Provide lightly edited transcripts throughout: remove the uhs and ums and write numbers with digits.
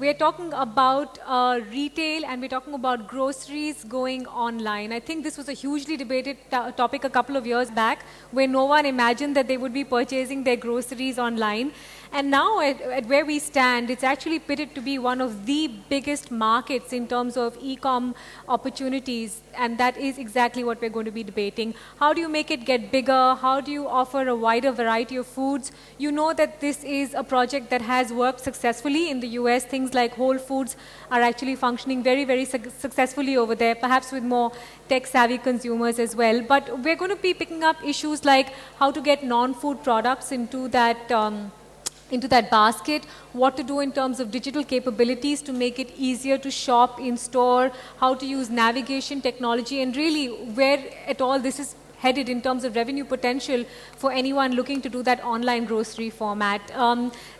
we're talking about retail and we're talking about groceries going online. I think this was a hugely debated topic a couple of years back where no one imagined that they would be purchasing their groceries online. And now at where we stand, it's actually pitted to be one of the biggest markets in terms of e-com opportunities. And that is exactly what we're going to be debating. How do you make it get bigger? How do you offer a wider variety of foods? You know that this is a project that has worked successfully in the US. Things like Whole Foods are actually functioning very, very successfully over there, perhaps with more tech-savvy consumers as well. But we're going to be picking up issues like how to get non-food products into that basket, what to do in terms of digital capabilities to make it easier to shop in store, how to use navigation technology, and really where at all this is headed in terms of revenue potential for anyone looking to do that online grocery format.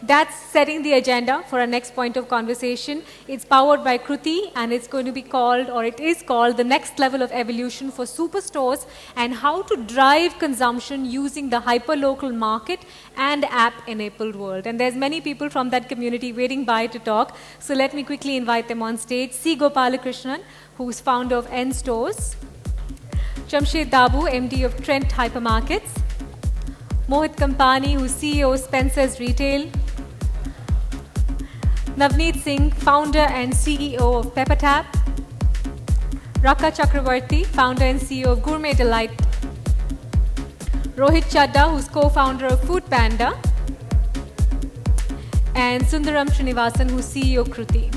That's setting the agenda for our next point of conversation. It's powered by Kruti, and it's going to be called, or it is called, the next level of evolution for superstores and how to drive consumption using the hyperlocal market and app-enabled world. And there's many people from that community waiting by to talk. So let me quickly invite them on stage. C. Gopalakrishnan, who's founder of N Stores. Jamshed Dabu, MD of Trent Hypermarkets. Mohit Kampani, who's CEO of Spencer's Retail. Navneet Singh, founder and CEO of Peppertap. Raka Chakravarti, founder and CEO of Gourmet Delight. Rohit Chadda, who's co-founder of Food Panda. And Sundaram Srinivasan, who's CEO of Kruti.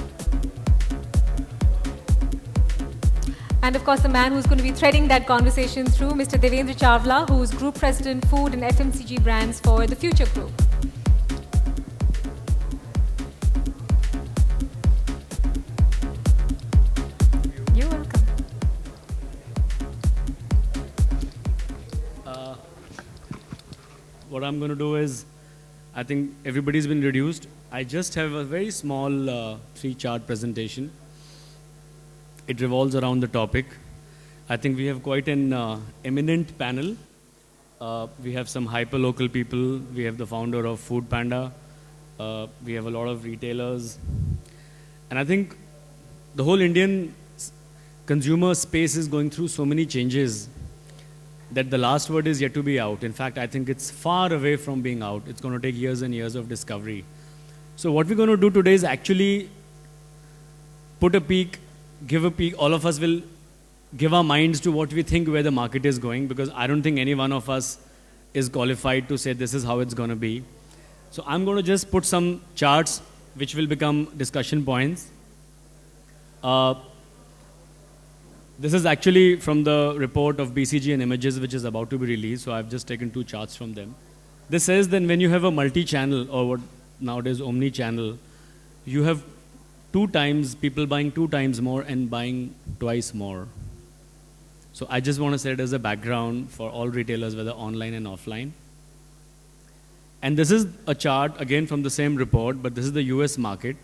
And of course, the man who's going to be threading that conversation through, Mr. Devendra Chawla, who's Group President, Food and FMCG Brands for the Future Group. You're welcome. What I'm going to do is, I think everybody's been reduced. I just have a very small 3-chart presentation. It revolves around the topic. I think we have quite an eminent panel. We have some hyper-local people. We have the founder of Food Panda. We have a lot of retailers. And I think the whole Indian consumer space is going through so many changes that the last word is yet to be out. In fact, I think it's far away from being out. It's going to take years and years of discovery. So what we're going to do today is actually put a peek, give a peek. All of us will give our minds to what we think where the market is going, because I don't think any one of us is qualified to say this is how it's going to be. So I'm going to just put some charts which will become discussion points. This is actually from the report of BCG and Images, which is about to be released. So I've just taken 2 charts from them. This says that when you have a multi-channel, or what nowadays omni-channel, you have 2 times, people buying 2 times more and buying twice more. So I just want to set it as a background for all retailers, whether online and offline. And this is a chart, again, from the same report, but this is the US market,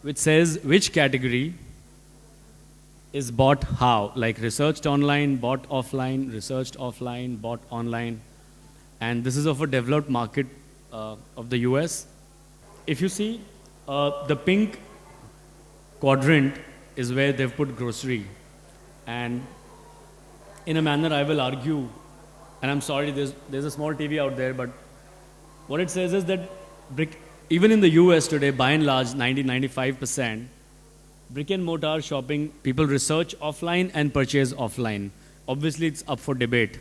which says which category is bought how, like researched online, bought offline, researched offline, bought online. And this is of a developed market of the US. If you see, the pink quadrant is where they've put grocery. And in a manner, I will argue, and I'm sorry, there's a small TV out there, but what it says is that even in the US today, by and large, 90-95%, brick and mortar shopping, people research offline and purchase offline. Obviously, it's up for debate.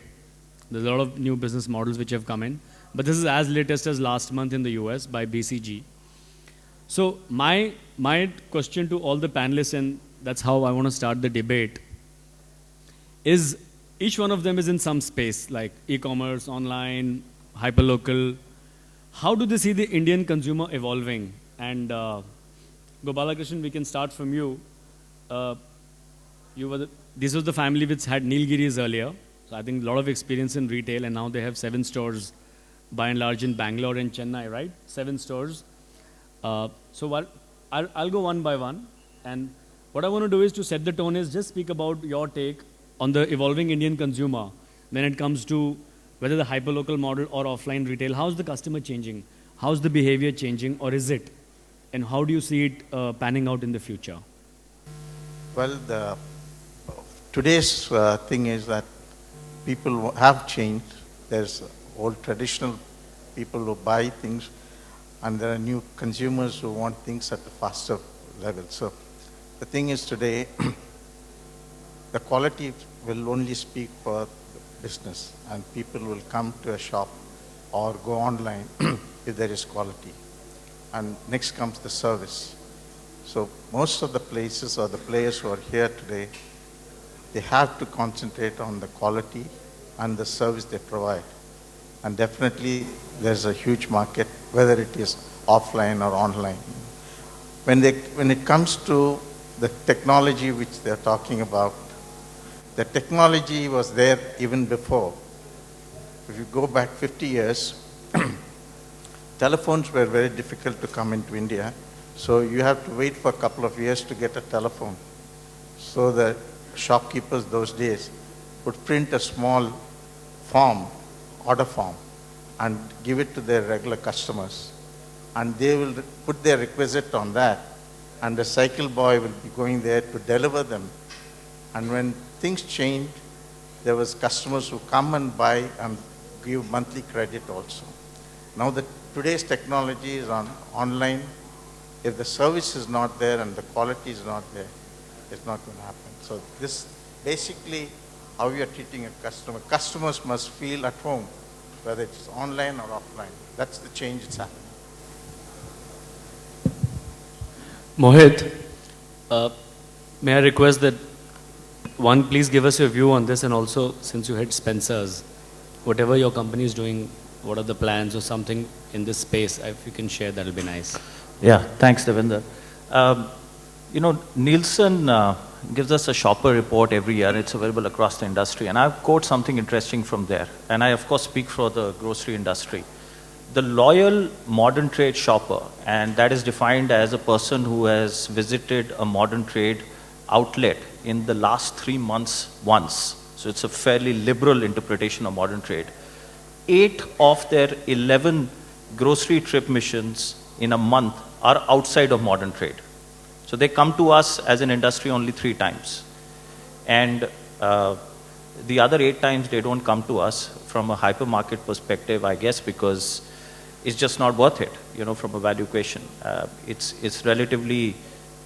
There's a lot of new business models which have come in, but this is as latest as last month in the US by BCG. So my question to all the panelists, and that's how I want to start the debate, is each one of them is in some space, like e-commerce, online, hyperlocal. How do they see the Indian consumer evolving? And Gopalakrishnan, we can start from you. This was the family which had Nilgiris earlier. So I think a lot of experience in retail, and now they have 7 stores, by and large, in Bangalore and Chennai, right? 7 stores. So I'll go one by one. And what I want to do is to set the tone is just speak about your take on the evolving Indian consumer when it comes to whether the hyperlocal model or offline retail. How's the customer changing? How's the behavior changing, or is it? and how do you see it panning out in the future? Well, today's thing is that people have changed. There's old traditional people who buy things, and there are new consumers who want things at a faster level. So the thing is today, the quality will only speak for the business, and people will come to a shop or go online if there is quality. And next comes the service. So most of the places or the players who are here today, they have to concentrate on the quality and the service they provide. And definitely there's a huge market, whether it is offline or online. When it comes to the technology which they're talking about, the technology was there even before. If you go back 50 years, telephones were very difficult to come into India. So you have to wait for a couple of years to get a telephone. So the shopkeepers those days would print a small form, order form, and give it to their regular customers. And they will put their requisite on that, and the cycle boy will be going there to deliver them. And when things changed, there was customers who come and buy and give monthly credit also. Now today's technology is online. If the service is not there and the quality is not there, it's not going to happen. So this basically how we are treating a customer. Customers must feel at home, whether it's online or offline. That's the change that's happening. Mohit, may I request that one, please give us your view on this, and also since you had Spencer's, whatever your company is doing, what are the plans or something in this space, if you can share, that'll be nice. Yeah, thanks, Devinder. You know, Nielsen gives us a shopper report every year. It's available across the industry. And I've quote something interesting from there. And I, of course, speak for the grocery industry. The loyal modern trade shopper, and that is defined as a person who has visited a modern trade outlet in the last 3 months once. So it's a fairly liberal interpretation of modern trade. 8 of their 11 grocery trip missions in a month are outside of modern trade. So they come to us as an industry only 3 times. And the other 8 times they don't come to us from a hypermarket perspective, I guess, because it's just not worth it, you know, from a value equation. It's relatively,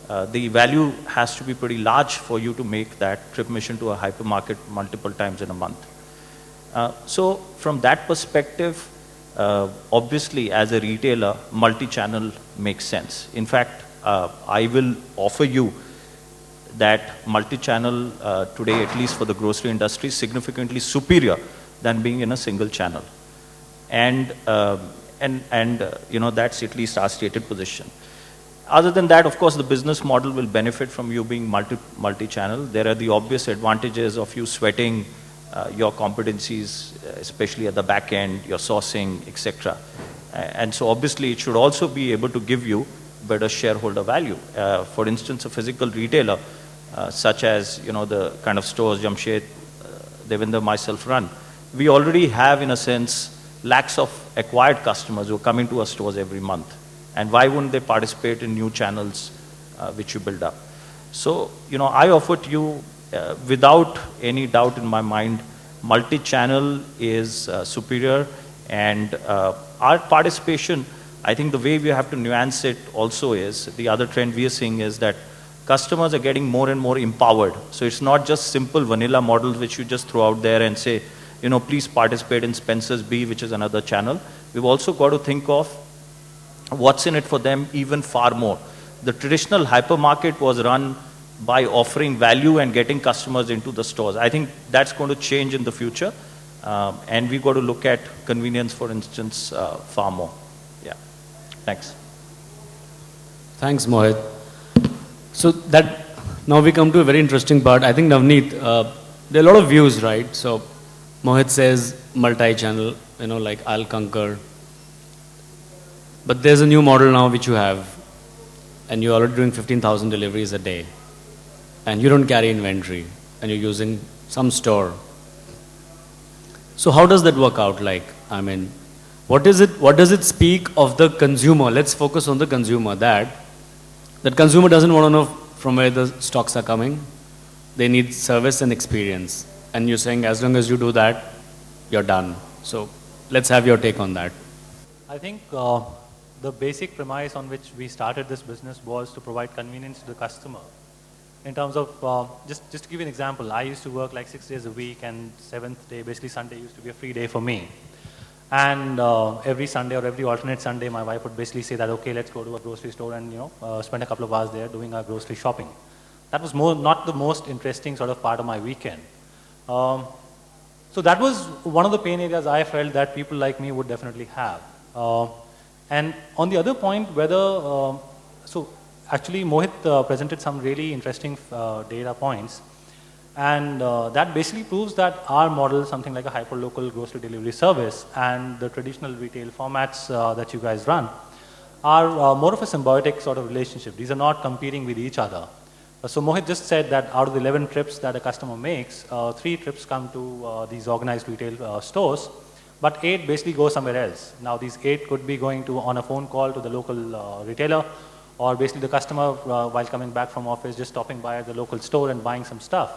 the value has to be pretty large for you to make that trip mission to a hypermarket multiple times in a month. So from that perspective, obviously as a retailer, multi-channel makes sense. In fact, I will offer you that multi-channel today, at least for the grocery industry, is significantly superior than being in a single channel. And you know, that's at least our stated position. Other than that, of course, the business model will benefit from you being multi-channel. There are the obvious advantages of you sweating your competencies, especially at the back end, your sourcing, etc. And so obviously it should also be able to give you better shareholder value. For instance, a physical retailer, such as, you know, the kind of stores Jamshed, Devinder, myself run, we already have, in a sense, lakhs of acquired customers who are coming to our stores every month. And why wouldn't they participate in new channels which you build up? So, you know, I offer to you, without any doubt in my mind, multi-channel is superior, and our participation, I think the way we have to nuance it also is, the other trend we are seeing is that customers are getting more and more empowered. So it's not just simple vanilla models which you just throw out there and say, you know, please participate in Spencer's B, which is another channel. We've also got to think of what's in it for them even far more. The traditional hypermarket was run by offering value and getting customers into the stores. I think that's going to change in the future. And we've got to look at convenience, for instance, far more. Yeah. Thanks. Thanks, Mohit. So that, now we come to a very interesting part. I think, Navneet, there are a lot of views, right? So Mohit says multi-channel, you know, like I'll concur. But there's a new model now which you have, and you're already doing 15,000 deliveries a day, and you don't carry inventory, and you're using some store. So how does that work out? Like, I mean, what does it speak of the consumer? Let's focus on the consumer, that That consumer doesn't want to know from where the stocks are coming. They need service and experience. And you're saying as long as you do that, you're done. So let's have your take on that. I think the basic premise on which we started this business was to provide convenience to the customer. In terms of, just to give you an example, I used to work like 6 days a week, and 7th day, basically Sunday, used to be a free day for me. And every Sunday or every alternate Sunday, my wife would basically say that, okay, let's go to a grocery store and spend a couple of hours there doing our grocery shopping. That was not the most interesting sort of part of my weekend. So that was one of the pain areas I felt that people like me would definitely have. And on the other point, whether, so actually Mohit presented some really interesting data points. And that basically proves that our model, something like a hyperlocal grocery delivery service, and the traditional retail formats that you guys run, are more of a symbiotic sort of relationship. These are not competing with each other. So Mohit just said that out of the 11 trips that a customer makes, 3 trips come to these organized retail stores, but 8 basically go somewhere else. Now these 8 could be going to on a phone call to the local retailer, or basically the customer while coming back from office just stopping by at the local store and buying some stuff.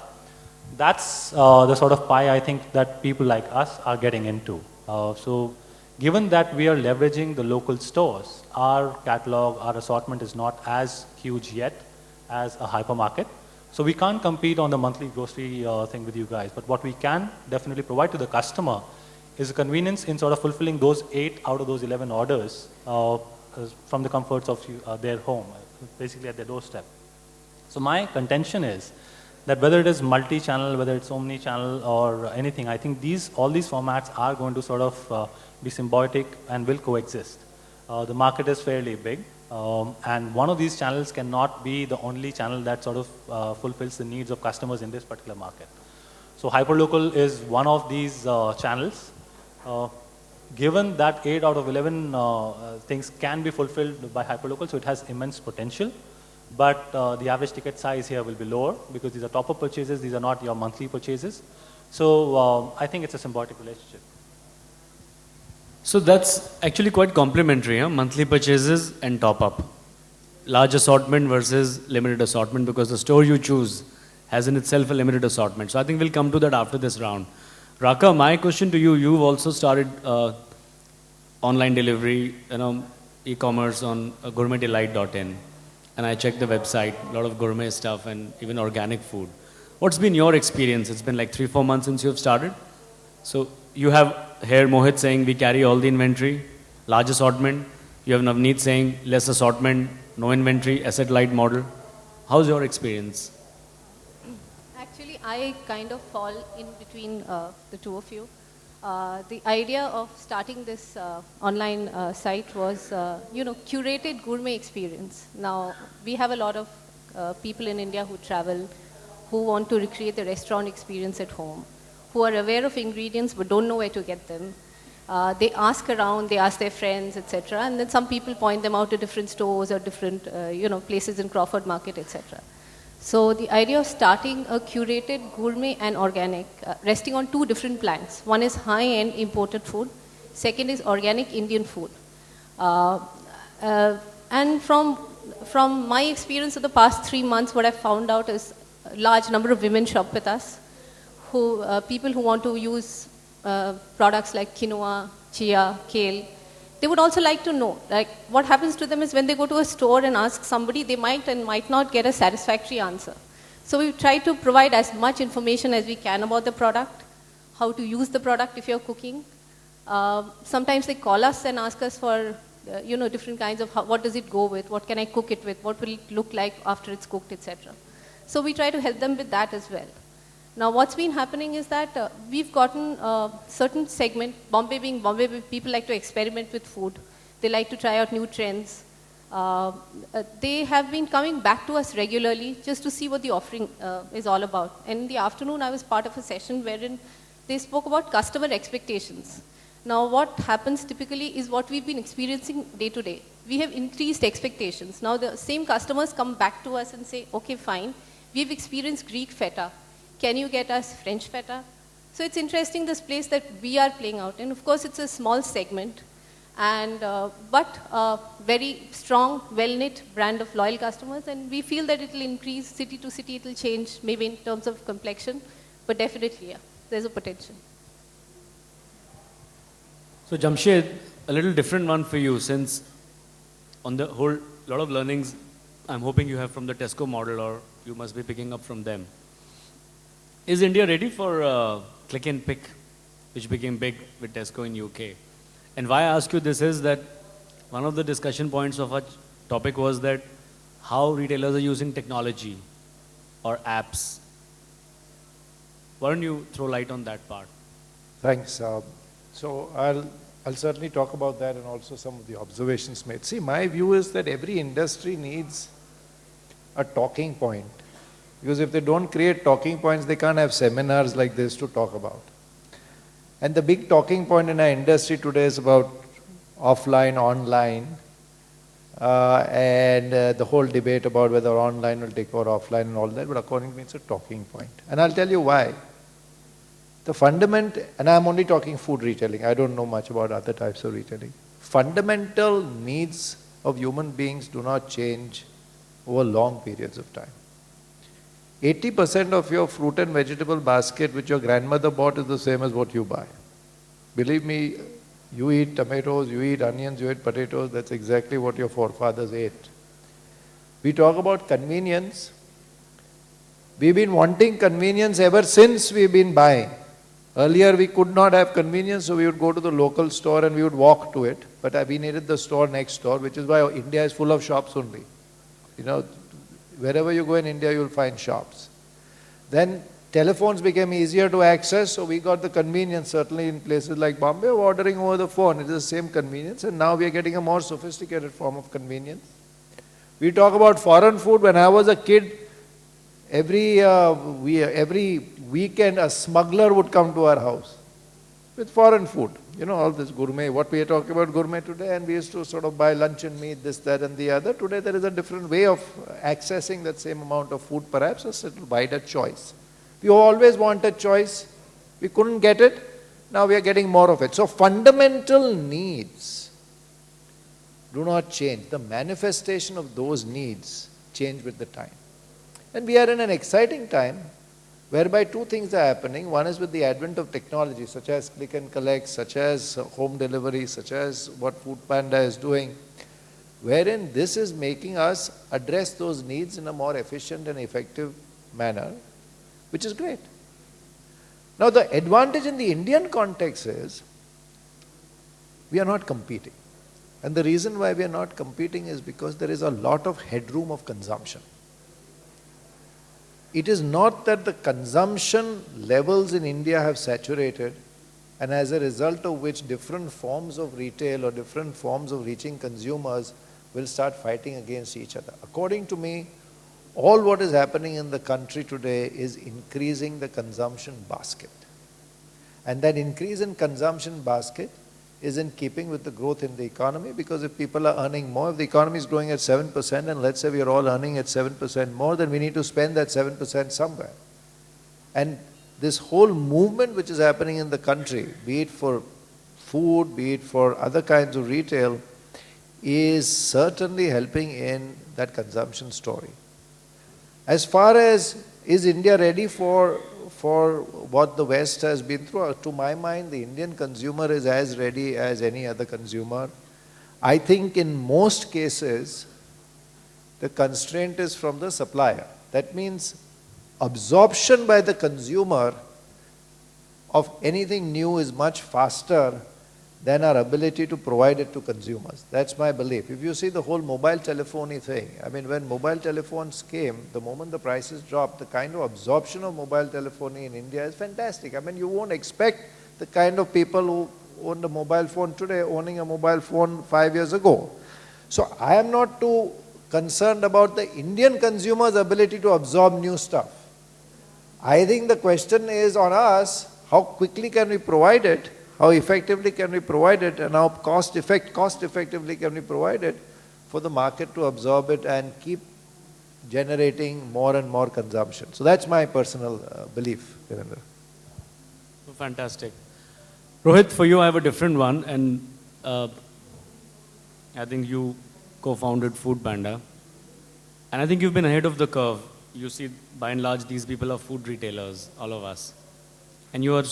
That's the sort of pie I think that people like us are getting into. So given that we are leveraging the local stores, our catalog, our assortment is not as huge yet as a hypermarket. So we can't compete on the monthly grocery thing with you guys. But what we can definitely provide to the customer is a convenience in sort of fulfilling those 8 out of those 11 orders from the comforts of their home, basically at their doorstep. So my contention is that whether it is multi-channel, whether it's omni-channel or anything, I think all these formats are going to sort of be symbiotic and will coexist. The market is fairly big. And one of these channels cannot be the only channel that sort of fulfills the needs of customers in this particular market. So hyperlocal is one of these channels. Given that 8 out of 11 things can be fulfilled by hyperlocal, so it has immense potential. But the average ticket size here will be lower because these are top-up purchases, these are not your monthly purchases. So I think it's a symbiotic relationship. So that's actually quite complementary, huh? Monthly purchases and top-up. Large assortment versus limited assortment, because the store you choose has in itself a limited assortment. So I think we'll come to that after this round. Raka, my question to you, you've also started online delivery, e-commerce on gourmetdelight.in. And I checked the website, a lot of gourmet stuff and even organic food. What's been your experience? It's been like 3-4 months since you've started. So you have here Mohit saying we carry all the inventory, large assortment. You have Navneet saying less assortment, no inventory, asset light model. How's your experience? Actually, I kind of fall in between the two of you. The idea of starting this online site was, curated gourmet experience. Now, we have a lot of people in India who travel, who want to recreate the restaurant experience at home, who are aware of ingredients but don't know where to get them. They ask around, they ask their friends, etc. And then some people point them out to different stores or different, places in Crawford Market, etc. So the idea of starting a curated gourmet and organic, resting on 2 different planks. One is high-end imported food. Second is organic Indian food. And from my experience of the past 3 months, what I've found out is a large number of women shop with us, people who want to use products like quinoa, chia, kale. They would also like to know, like, what happens to them is when they go to a store and ask somebody, they might and might not get a satisfactory answer. So we try to provide as much information as we can about the product, how to use the product if you're cooking. Sometimes they call us and ask us for, different kinds of, what does it go with, what can I cook it with, what will it look like after it's cooked, etc. So we try to help them with that as well. Now, what's been happening is that we've gotten a certain segment, Bombay, people like to experiment with food. They like to try out new trends. They have been coming back to us regularly just to see what the offering is all about. And in the afternoon, I was part of a session wherein they spoke about customer expectations. Now, what happens typically is what we've been experiencing day to day. We have increased expectations. Now, the same customers come back to us and say, okay, fine, we've experienced Greek feta. Can you get us French feta? So it's interesting, this place that we are playing out. And of course, it's a small segment. and but very strong, well-knit brand of loyal customers, and we feel that it will increase city to city. It will change maybe in terms of complexion, but definitely, yeah, there's a potential. So Jamshed, a little different one for you, since on the whole, lot of learnings I'm hoping you have from the Tesco model, or you must be picking up from them. Is India ready for click and pick, which became big with Tesco in UK? And why I ask you this is that one of the discussion points of our topic was that how retailers are using technology or apps. Why don't you throw light on that part? Thanks. So I'll certainly talk about that and also some of the observations made. See, my view is that every industry needs a talking point. Because if they don't create talking points, they can't have seminars like this to talk about. And the big talking point in our industry today is about offline, online, and the whole debate about whether online will take over offline and all that, but according to me it's a talking point. And I'll tell you why. The fundament, and I'm only talking food retailing, I don't know much about other types of retailing. Fundamental needs of human beings do not change over long periods of time. 80% of your fruit and vegetable basket which your grandmother bought is the same as what you buy. Believe me, you eat tomatoes, you eat onions, you eat potatoes, that's exactly what your forefathers ate. We talk about convenience. We've been wanting convenience ever since we've been buying. Earlier we could not have convenience, so we would go to the local store and we would walk to it. But we needed the store next door, which is why India is full of shops only. You know, wherever you go in India, you'll find shops. Then telephones became easier to access, so we got the convenience, certainly in places like Bombay, of ordering over the phone. It is the same convenience, and now we are getting a more sophisticated form of convenience. We talk about foreign food. When I was a kid, every weekend a smuggler would come to our house with foreign food. You know, all this gourmet, what we are talking about gourmet today, and we used to sort of buy luncheon meat, this, that and the other. Today there is a different way of accessing that same amount of food, perhaps a little wider choice. We always wanted choice, we couldn't get it, now we are getting more of it. So fundamental needs do not change. The manifestation of those needs change with the time. And we are in an exciting time whereby two things are happening. One is with the advent of technology such as click and collect, such as home delivery, such as what Food Panda is doing, wherein this is making us address those needs in a more efficient and effective manner, which is great. Now the advantage in the Indian context is we are not competing. And the reason why we are not competing is because there is a lot of headroom of consumption. It is not that the consumption levels in India have saturated, and as a result of which different forms of retail or different forms of reaching consumers will start fighting against each other. According to me, all what is happening in the country today is increasing the consumption basket. And that increase in consumption basket is in keeping with the growth in the economy, because if people are earning more, if the economy is growing at 7%, and let's say we are all earning at 7% more, then we need to spend that 7% somewhere. And this whole movement which is happening in the country, be it for food, be it for other kinds of retail, is certainly helping in that consumption story. As far as is India ready for what the West has been through, to my mind, the Indian consumer is as ready as any other consumer. I think in most cases, the constraint is from the supplier. That means absorption by the consumer of anything new is much faster than our ability to provide it to consumers. That's my belief. If you see the whole mobile telephony thing, I mean, when mobile telephones came, the moment the prices dropped, the kind of absorption of mobile telephony in India is fantastic. I mean, you won't expect the kind of people who own a mobile phone today owning a mobile phone 5 years ago. So I am not too concerned about the Indian consumer's ability to absorb new stuff. I think the question is on us, how quickly can we provide it? How effectively can we provide it, and how cost effectively can we provide it for the market to absorb it and keep generating more and more consumption. So that's my personal belief, Devendra. Fantastic. Rohit, for you I have a different one, and I think you co-founded Food Panda. And I think you've been ahead of the curve. You see, by and large, these people are food retailers, all of us. And you are,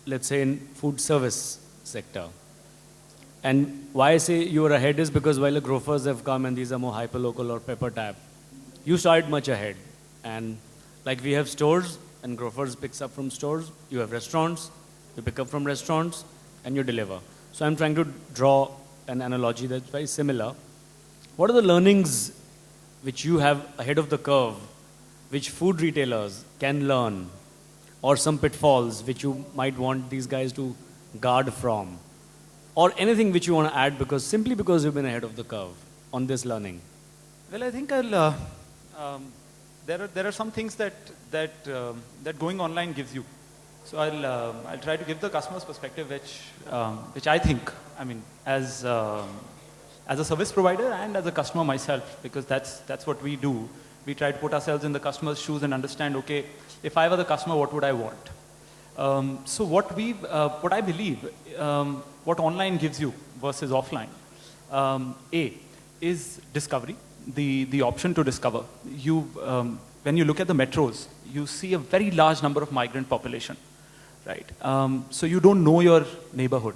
let's say, in food service sector. And why I say you are ahead is because while the grofers have come and these are more hyperlocal or pepper tap, you started much ahead. And like we have stores and grofers picks up from stores, you have restaurants, you pick up from restaurants, and you deliver. So I'm trying to draw an analogy that's very similar. What are the learnings which you have ahead of the curve, which food retailers can learn, or some pitfalls which you might want these guys to guard from, or anything which you want to add simply because you've been ahead of the curve on this learning? Well, I think there are some things that going online gives you. So I'll try to give the customer's perspective, which I think, I mean, as a service provider and as a customer myself, because that's what we do. We try to put ourselves in the customer's shoes and understand, okay, if I were the customer, what would I want? So what I believe, what online gives you versus offline, is discovery, the option to discover. When you look at the metros, you see a very large number of migrant population, right? So you don't know your neighborhood.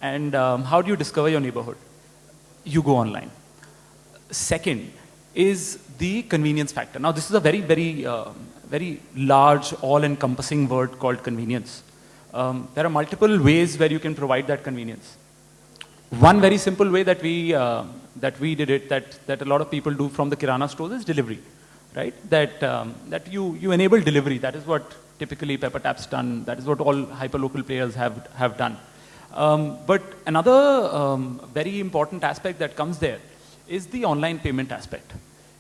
And how do you discover your neighborhood? You go online. Second is the convenience factor. Now, this is a very, very, very large, all-encompassing word called convenience. There are multiple ways where you can provide that convenience. One very simple way that we did it, that a lot of people do from the Kirana stores, is delivery, right? That you enable delivery. That is what typically PepperTap's done. That is what all hyperlocal players have done. But another very important aspect that comes there is the online payment aspect.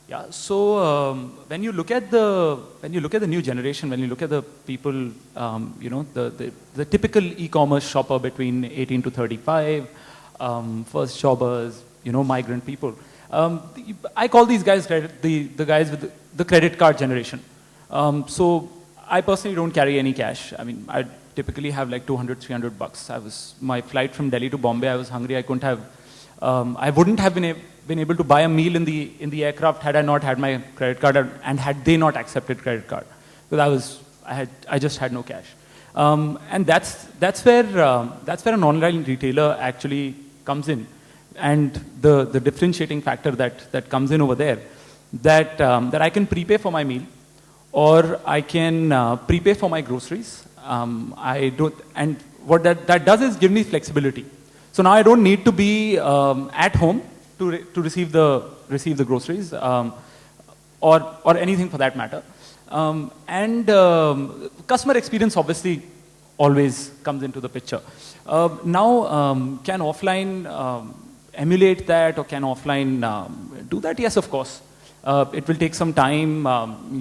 Yeah. So when you look at the new generation, when you look at the people, the typical e-commerce shopper between 18 to 35, first jobbers, migrant people. I call these guys the guys with the credit card generation. So I personally don't carry any cash. I mean, I typically have like 200, 300 bucks. My flight from Delhi to Bombay, I was hungry. I wouldn't have been able to buy a meal in the aircraft had I not had my credit card and had they not accepted credit card. Because I just had no cash. And that's where an online retailer actually comes in. And the differentiating factor that comes in over there, that I can prepay for my meal, or I can prepay for my groceries. And what that does is give me flexibility. So now I don't need to be at home to receive the groceries, or anything for that matter. And customer experience obviously always comes into the picture. Now, can offline emulate that, or can offline do that? Yes, of course. It will take some time.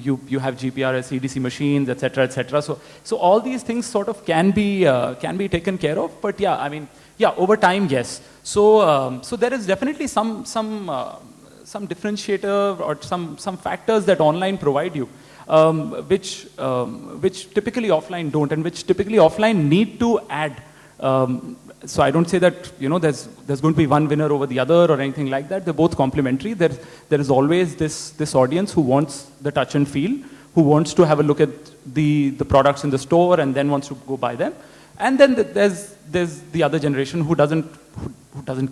You have GPRS, EDC machines, etc., etc. So all these things sort of can be taken care of. But yeah, I mean, yeah, over time, yes. So there is definitely some differentiator or some factors that online provide you, which typically offline don't, and which typically offline need to add. So I don't say that there's going to be one winner over the other or anything like that. They're both complementary. There is always this audience who wants the touch and feel, who wants to have a look at the products in the store and then wants to go buy them. And then there's the other generation who doesn't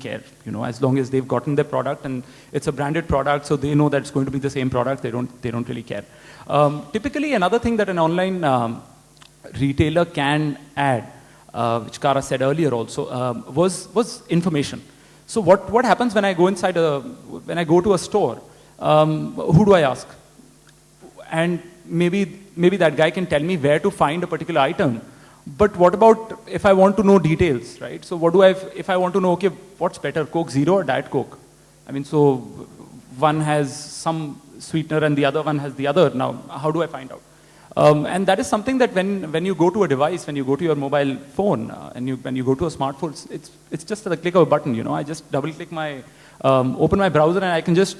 care. As long as they've gotten their product and it's a branded product, so they know that it's going to be the same product. They don't really care. Typically, another thing that an online retailer can add, which Kara said earlier also, was information. So what happens when I go to a store? Who do I ask? And maybe that guy can tell me where to find a particular item. But what about if I want to know details, right? So if I want to know, okay, what's better, Coke Zero or Diet Coke? I mean, so one has some sweetener and the other one has the other. Now, how do I find out? And that is something that when you go to a device, when you go to your mobile phone, and when you go to a smartphone, it's just at the click of a button. I just double click open my browser, and I can just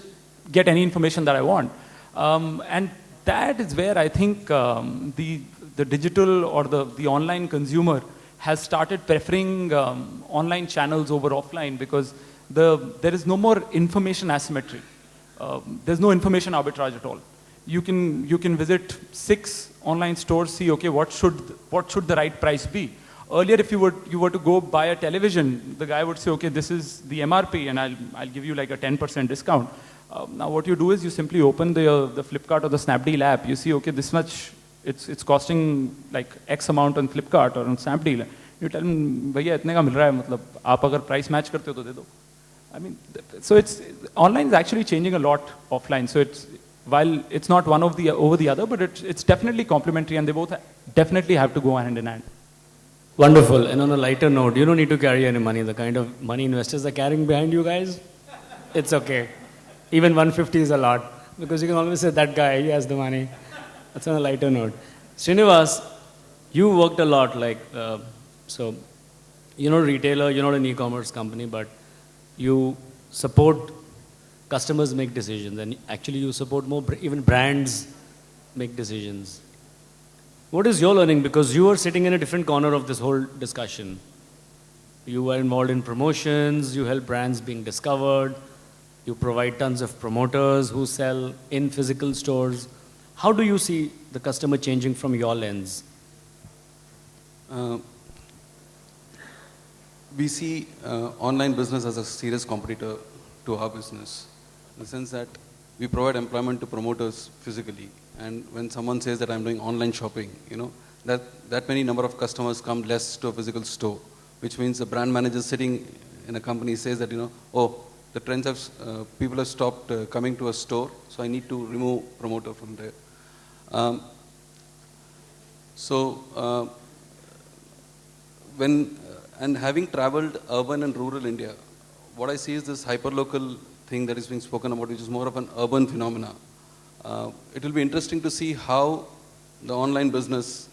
get any information that I want. And that is where I think the digital or the online consumer has started preferring online channels over offline, because there is no more information asymmetry. There's no information arbitrage at all. You can visit 6 online stores, see, okay, what should the right price be? Earlier, if you were to go buy a television, the guy would say, okay, this is the MRP, and I'll give you like a 10% discount. Now, what you do is you simply open the Flipkart or the Snapdeal app. You see, okay, this much it's costing like X amount on Flipkart or on Snapdeal. You tell him, भैया इतने का मिल रहा है, मतलब आप अगर price match करते हो तो दे दो. I mean, so online is actually changing a lot offline. So while it's not one of over the other, but it's definitely complementary, and they both definitely have to go hand in hand. Wonderful. And on a lighter note, you don't need to carry any money. The kind of money investors are carrying behind you guys, it's okay. Even 150 is a lot, because you can always say that guy, he has the money. That's on a lighter note. Srinivas, you worked a lot, like, so you're not a retailer, you're not an e-commerce company, but you support customers make decisions, and actually you support more, even brands make decisions. What is your learning? Because you are sitting in a different corner of this whole discussion. You were involved in promotions, you help brands being discovered, you provide tons of promoters who sell in physical stores. How do you see the customer changing from your lens? We see online business as a serious competitor to our business, in the sense that we provide employment to promoters physically. And when someone says that I'm doing online shopping, that many number of customers come less to a physical store, which means the brand manager sitting in a company says that, oh, the trends have, people have stopped coming to a store, so I need to remove promoter from there. And having traveled urban and rural India, what I see is this hyperlocal thing that is being spoken about, which is more of an urban phenomena. It will be interesting to see how the online business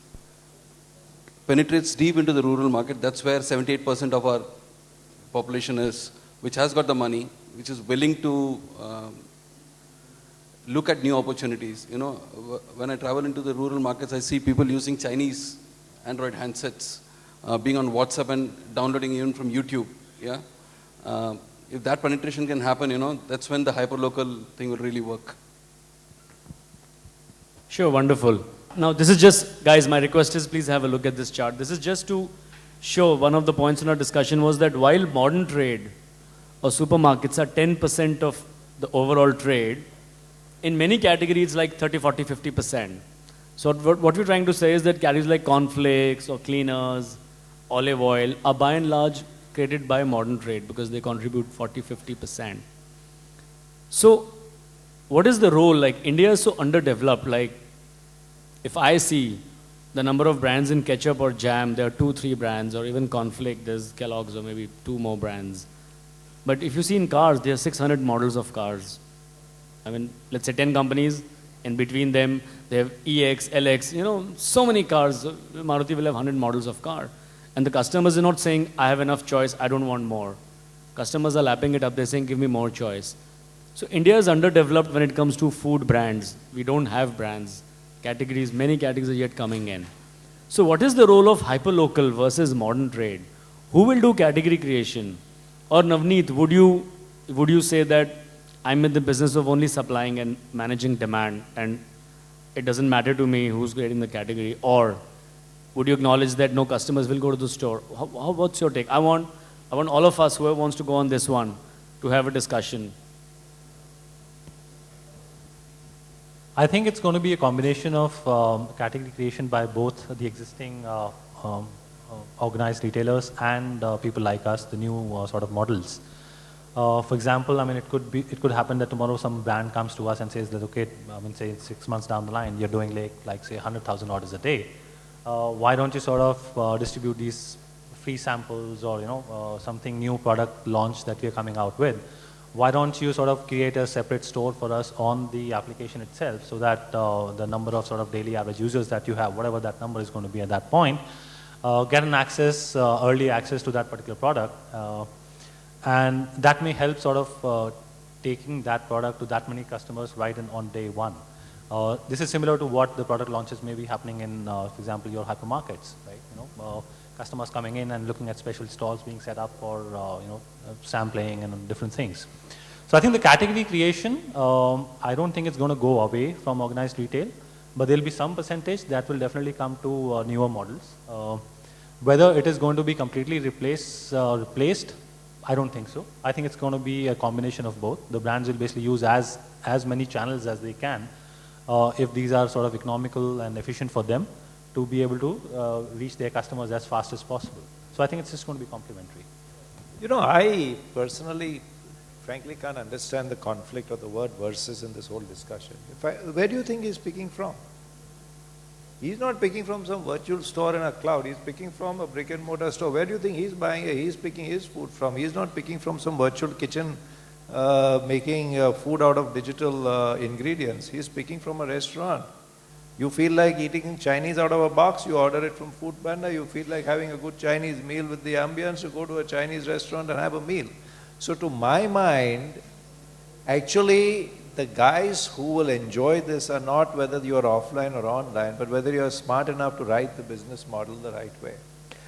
penetrates deep into the rural market. That's where 78% of our population is, which has got the money, which is willing to look at new opportunities. When I travel into the rural markets, I see people using Chinese Android handsets, being on WhatsApp and downloading even from YouTube. Yeah, if that penetration can happen, that's when the hyperlocal thing will really work. Sure, wonderful. Now this is just, guys, my request is please have a look at this chart. This is just to show one of the points in our discussion was that while modern trade or supermarkets are 10% of the overall trade, in many categories like 30, 40, 50%. So what we're trying to say is that categories like cornflakes or cleaners, olive oil are by and large created by modern trade because they contribute 40, 50%. So what is the role? Like India is so underdeveloped. Like if I see the number of brands in ketchup or jam, there are 2, 3 brands, or even cornflake, there's Kellogg's or maybe 2 more brands. But if you see in cars, there are 600 models of cars. I mean, let's say 10 companies, and between them, they have EX, LX, so many cars. Maruti will have 100 models of car. And the customers are not saying, I have enough choice, I don't want more. Customers are lapping it up, they're saying, give me more choice. So India is underdeveloped when it comes to food brands. We don't have brands. Categories, many categories are yet coming in. So what is the role of hyperlocal versus modern trade? Who will do category creation? Or Navneet, would you say that I'm in the business of only supplying and managing demand, and it doesn't matter to me who's creating the category? Or would you acknowledge that no customers will go to the store? What's your take? I want all of us, whoever wants to go on this one, to have a discussion. I think it's going to be a combination of category creation by both the existing organized retailers and people like us, the new sort of models. For example, it could happen that tomorrow some brand comes to us and says that, okay, say 6 months down the line, you're doing like say 100,000 orders a day. Why don't you sort of distribute these free samples or something new product launch that we're coming out with? Why don't you sort of create a separate store for us on the application itself, so that the number of sort of daily average users that you have, whatever that number is going to be at that point, get an access, early access to that particular product. And that may help sort of taking that product to that many customers right on day one. This is similar to what the product launches may be happening in, for example, your hypermarkets, right? customers coming in and looking at special stalls being set up for sampling and different things. So I think the category creation, I don't think it's going to go away from organized retail, but there'll be some percentage that will definitely come to newer models. Whether it is going to be completely replaced, I don't think so. I think it's going to be a combination of both. The brands will basically use as many channels as they can, if these are sort of economical and efficient for them, to be able to reach their customers as fast as possible. So I think it's just going to be complementary. You know, I personally, frankly, can't understand the conflict of the word versus in this whole discussion. Where do you think he's picking from? He's not picking from some virtual store in a cloud. He's picking from a brick and mortar store. Where do you think he's picking his food from? He's not picking from some virtual kitchen making food out of digital ingredients. He's picking from a restaurant. You feel like eating Chinese out of a box, you order it from Foodpanda. You feel like having a good Chinese meal with the ambience, you go to a Chinese restaurant and have a meal. So to my mind, actually the guys who will enjoy this are not whether you are offline or online, but whether you are smart enough to write the business model the right way.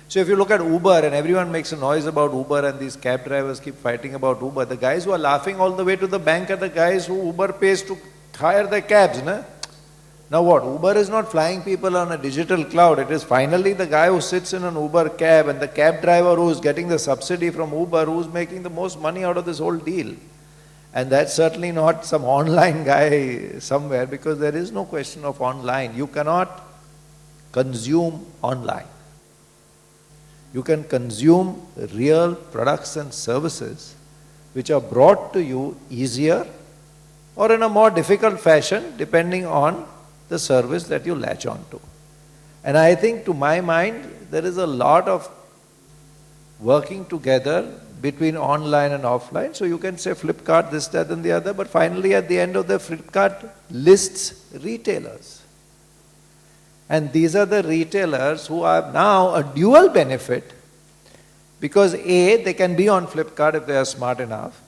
So if you look at Uber and everyone makes a noise about Uber and these cab drivers keep fighting about Uber, the guys who are laughing all the way to the bank are the guys who Uber pays to hire the cabs, na? Now what, Uber is not flying people on a digital cloud, it is finally the guy who sits in an Uber cab and the cab driver who is getting the subsidy from Uber who is making the most money out of this whole deal. And that's certainly not some online guy somewhere, because there is no question of online. You cannot consume online. You can consume real products and services which are brought to you easier or in a more difficult fashion depending on the service that you latch on to. And I think, to my mind, there is a lot of working together between online and offline. So you can say Flipkart this, that and the other, but finally at the end of the Flipkart lists retailers. And these are the retailers who have now a dual benefit, because A, they can be on Flipkart if they are smart enough,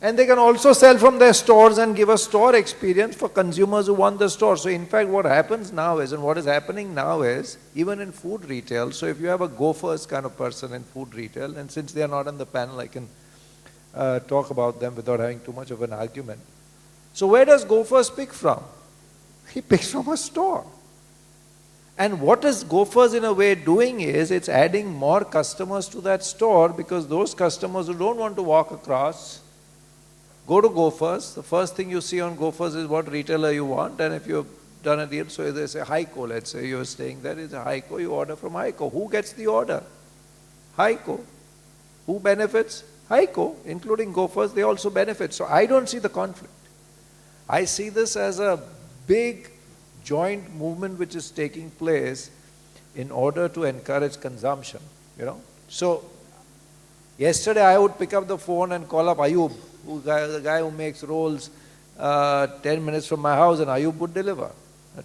and they can also sell from their stores and give a store experience for consumers who want the store. So in fact what happens now is, and what is happening now is, even in food retail, so if you have a Gophers kind of person in food retail, and since they are not on the panel I can talk about them without having too much of an argument. So where does Gophers pick from? He picks from a store. And what is Gophers in a way doing is, it's adding more customers to that store, because those customers who don't want to walk across go to Gophers. The first thing you see on Gophers is what retailer you want, and if you've done a deal, so they say Heiko, let's say you're staying there, is a Heiko, you order from Heiko. Who gets the order? Heiko. Who benefits? Heiko, including Gophers, they also benefit. So I don't see the conflict. I see this as a big joint movement which is taking place in order to encourage consumption, you know. So yesterday I would pick up the phone and call up Ayub, the guy who makes rolls 10 minutes from my house, and Ayub would deliver.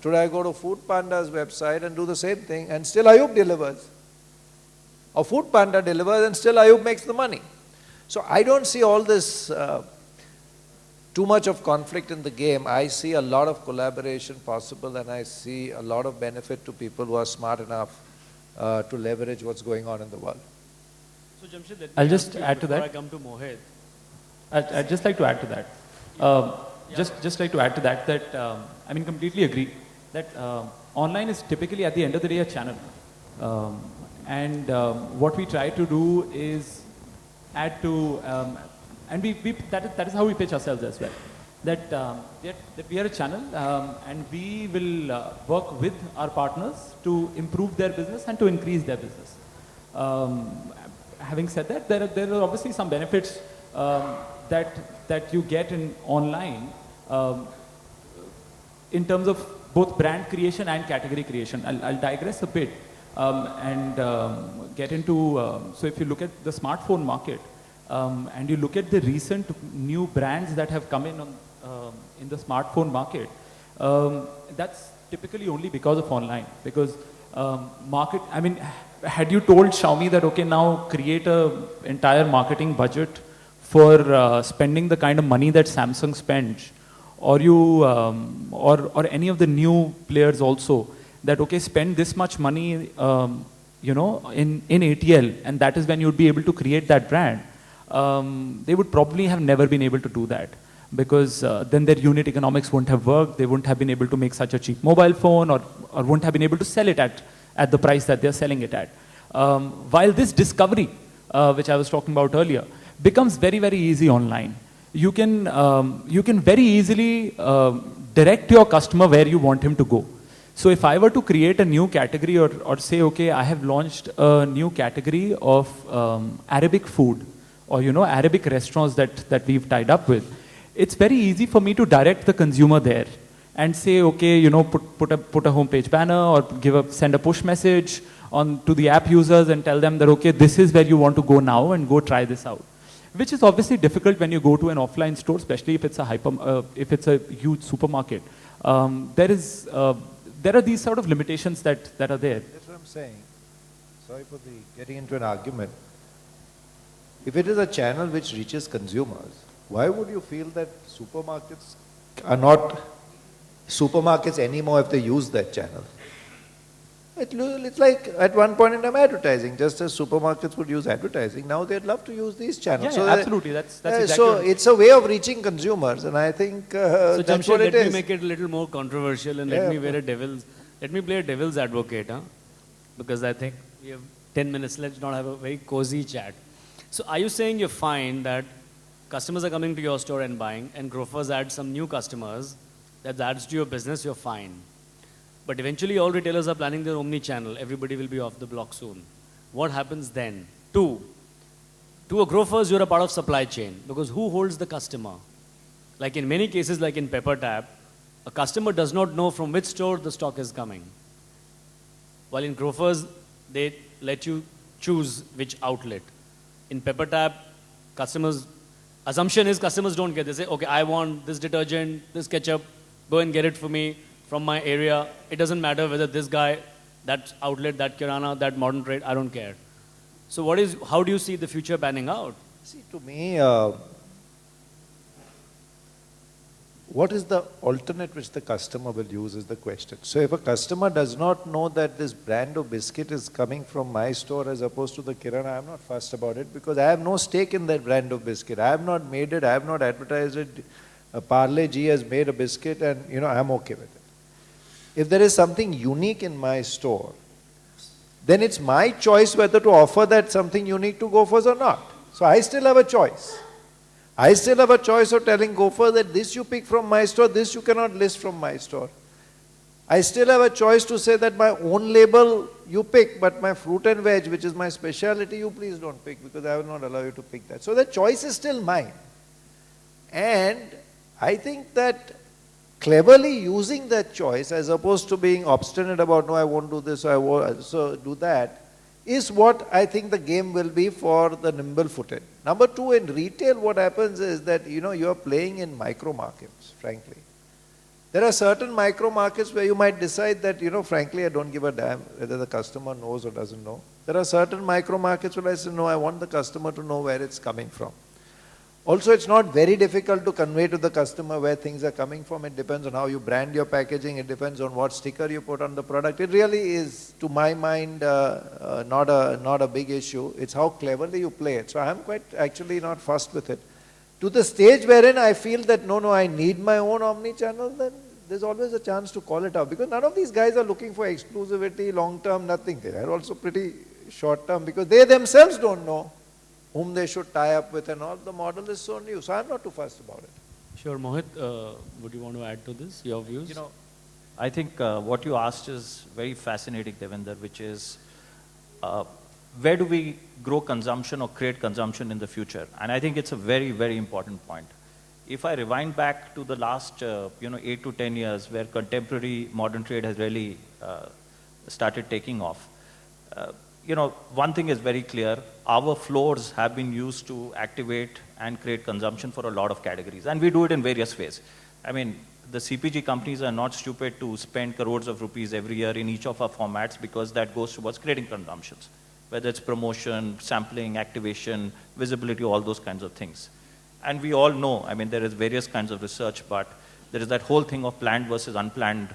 Today I go to Foodpanda's website and do the same thing, and still Ayub delivers. Or Foodpanda delivers and still Ayub makes the money. So I don't see all this too much of conflict in the game. I see a lot of collaboration possible, and I see a lot of benefit to people who are smart enough to leverage what's going on in the world. So Jamshed, I'll just add to that. Before I come to Mohit, I'd just like to add to that. Just like to add to that, I mean, completely agree that online is typically at the end of the day a channel. And what we try to do is add to, and that is how we pitch ourselves as well. That we are a channel, and we will work with our partners to improve their business and to increase their business. Having said that, there are obviously some benefits that you get in online in terms of both brand creation and category creation. I'll digress a bit and get into, so if you look at the smartphone market and you look at the recent new brands that have come in the smartphone market, that's typically only because of online. Because I mean, had you told Xiaomi that, okay, now create an entire marketing budget for spending the kind of money that Samsung spends, or you, or any of the new players also, that, okay, spend this much money you know, in ATL, and that is when you'd be able to create that brand, they would probably have never been able to do that, because then their unit economics wouldn't have worked. They wouldn't have been able to make such a cheap mobile phone, or wouldn't have been able to sell it at the price that they're selling it at. While this discovery, which I was talking about earlier, becomes very, very easy online. You can very easily direct your customer where you want him to go. So if I were to create a new category, or say, okay, I have launched a new category of Arabic food, or, you know, Arabic restaurants that we've tied up with, it's very easy for me to direct the consumer there and say, okay, you know, put a homepage banner, or send a push message to the app users and tell them that, okay, this is where you want to go now, and go try this out. Which is obviously difficult when you go to an offline store, especially if it's a huge supermarket. There are these sort of limitations that are there. That's what I'm saying. Sorry for getting into an argument. If it is a channel which reaches consumers, why would you feel that supermarkets are not supermarkets anymore if they use that channel? It's like at one point in time advertising, just as supermarkets would use advertising, now they'd love to use these channels. Yeah, absolutely. That's exactly so right. It's a way of reaching consumers, and I think so that's Jamshed, what it is. let me make it a little more controversial, and let me play a devil's advocate, because I think we have 10 minutes. Let's not have a very cozy chat. So are you saying you find that customers are coming to your store and buying, and Grofers add some new customers, that adds to your business, you're fine? But eventually all retailers are planning their omni-channel. Everybody will be off the block soon. What happens then? To a Grofers, you're a part of supply chain, because who holds the customer? Like in many cases, like in Peppertap, a customer does not know from which store the stock is coming. While in Grofers, they let you choose which outlet. In Peppertap, assumption is customers don't get. They say, okay, I want this detergent, this ketchup, go and get it for me from my area. It doesn't matter whether this guy, that outlet, that Kirana, that modern trade, I don't care. So how do you see the future panning out? See, to me, what is the alternate which the customer will use is the question. So if a customer does not know that this brand of biscuit is coming from my store as opposed to the Kirana, I'm not fussed about it, because I have no stake in that brand of biscuit. I have not made it, I have not advertised it. Parle G has made a biscuit, and you know, I'm okay with it. If there is something unique in my store, then it's my choice whether to offer that something unique to Gophers or not. So I still have a choice. I still have a choice of telling Gophers that this you pick from my store, this you cannot list from my store. I still have a choice to say that my own label you pick, but my fruit and veg, which is my specialty, you please don't pick, because I will not allow you to pick that. So the choice is still mine. And I think that cleverly using that choice, as opposed to being obstinate about, no, I won't do this, I won't so do that, is what I think the game will be for the nimble-footed. Number two, in retail, what happens is that, you know, you're playing in micro markets, frankly. There are certain micro markets where you might decide that, you know, frankly, I don't give a damn whether the customer knows or doesn't know. There are certain micro markets where I say, no, I want the customer to know where it's coming from. Also, it's not very difficult to convey to the customer where things are coming from. It depends on how you brand your packaging. It depends on what sticker you put on the product. It really is, to my mind, not a big issue. It's how cleverly you play it. So I'm quite actually not fussed with it. To the stage wherein I feel that, no, I need my own omni-channel, then there's always a chance to call it out. Because none of these guys are looking for exclusivity, long-term, nothing. They are also pretty short-term, because they themselves don't know whom they should tie up with and all. The model is so new, so I'm not too fussed about it. Sure, Mohit, would you want to add to this, your views? You know, I think what you asked is very fascinating, Devender, which is where do we grow consumption or create consumption in the future? And I think it's a very, very important point. If I rewind back to the last 8 to 10 years where contemporary modern trade has really started taking off, one thing is very clear. Our floors have been used to activate and create consumption for a lot of categories. And we do it in various ways. I mean, the CPG companies are not stupid to spend crores of rupees every year in each of our formats, because that goes towards creating consumptions. Whether it's promotion, sampling, activation, visibility, all those kinds of things. And we all know, I mean, there is various kinds of research, but there is that whole thing of planned versus unplanned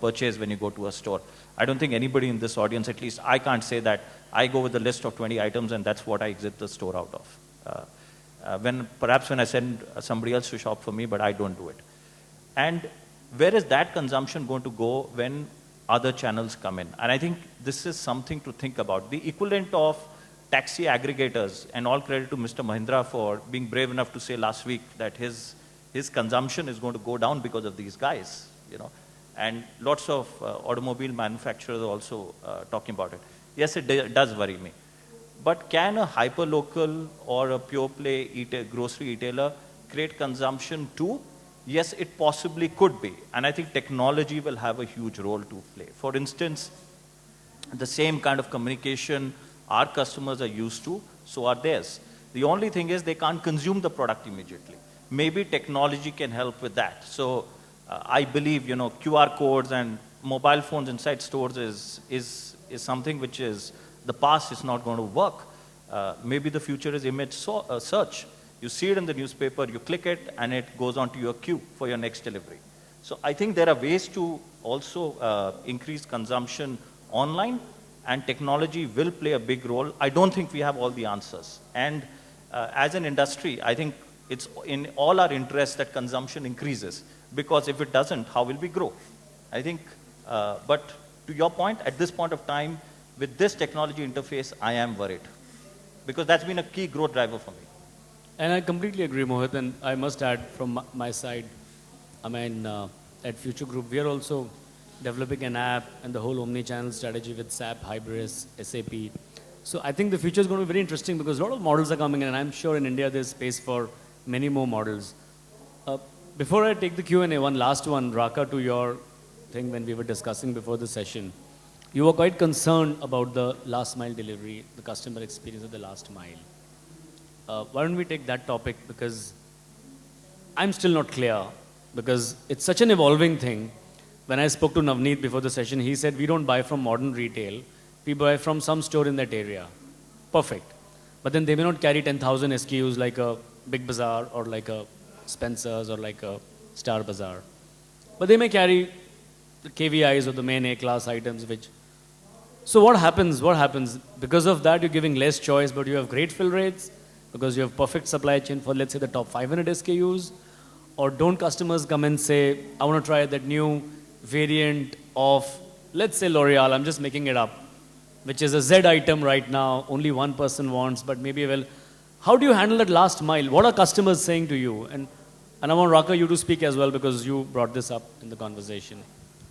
purchase when you go to a store. I don't think anybody in this audience, at least I can't say that I go with a list of 20 items and that's what I exit the store out of. Perhaps when I send somebody else to shop for me, but I don't do it. And where is that consumption going to go when other channels come in? And I think this is something to think about. The equivalent of taxi aggregators, and all credit to Mr. Mahindra for being brave enough to say last week that his consumption is going to go down because of these guys, And lots of automobile manufacturers are also talking about it. Yes, it does worry me. But can a hyperlocal or a pure play grocery retailer create consumption too? Yes, it possibly could be. And I think technology will have a huge role to play. For instance, the same kind of communication our customers are used to, so are theirs. The only thing is they can't consume the product immediately. Maybe technology can help with that. So I believe, QR codes and mobile phones inside stores is something which is, the past is not going to work. Maybe the future is image search. You see it in the newspaper, you click it, and it goes onto your queue for your next delivery. So I think there are ways to also increase consumption online, and technology will play a big role. I don't think we have all the answers. And as an industry, I think it's in all our interests that consumption increases, because if it doesn't, how will we grow? I think, but to your point, at this point of time, with this technology interface, I am worried, because that's been a key growth driver for me. And I completely agree, Mohit, and I must add from my side, at Future Group, we are also developing an app and the whole omni-channel strategy with SAP, Hybris, SAP. So I think the future is going to be very interesting because a lot of models are coming in, and I'm sure in India there's space for many more models. Before I take the Q&A, one last one, Raka, to your thing when we were discussing before the session. You were quite concerned about the last mile delivery, the customer experience of the last mile. Why don't we take that topic, because I'm still not clear, because it's such an evolving thing. When I spoke to Navneet before the session, he said, we don't buy from modern retail, we buy from some store in that area. Perfect. But then they may not carry 10,000 SKUs like a Big Bazaar or like a Spencer's or like a Star Bazaar. But they may carry the KVIs or the main A-class items, which... So what happens? Because of that, you're giving less choice, but you have great fill rates, because you have perfect supply chain for, let's say, the top 500 SKUs? Or don't customers come and say, I want to try that new variant of, let's say, L'Oreal, I'm just making it up, which is a Z item right now, only one person wants, but maybe, well, how do you handle that last mile? What are customers saying to you? And I want Raka, you to speak as well, because you brought this up in the conversation.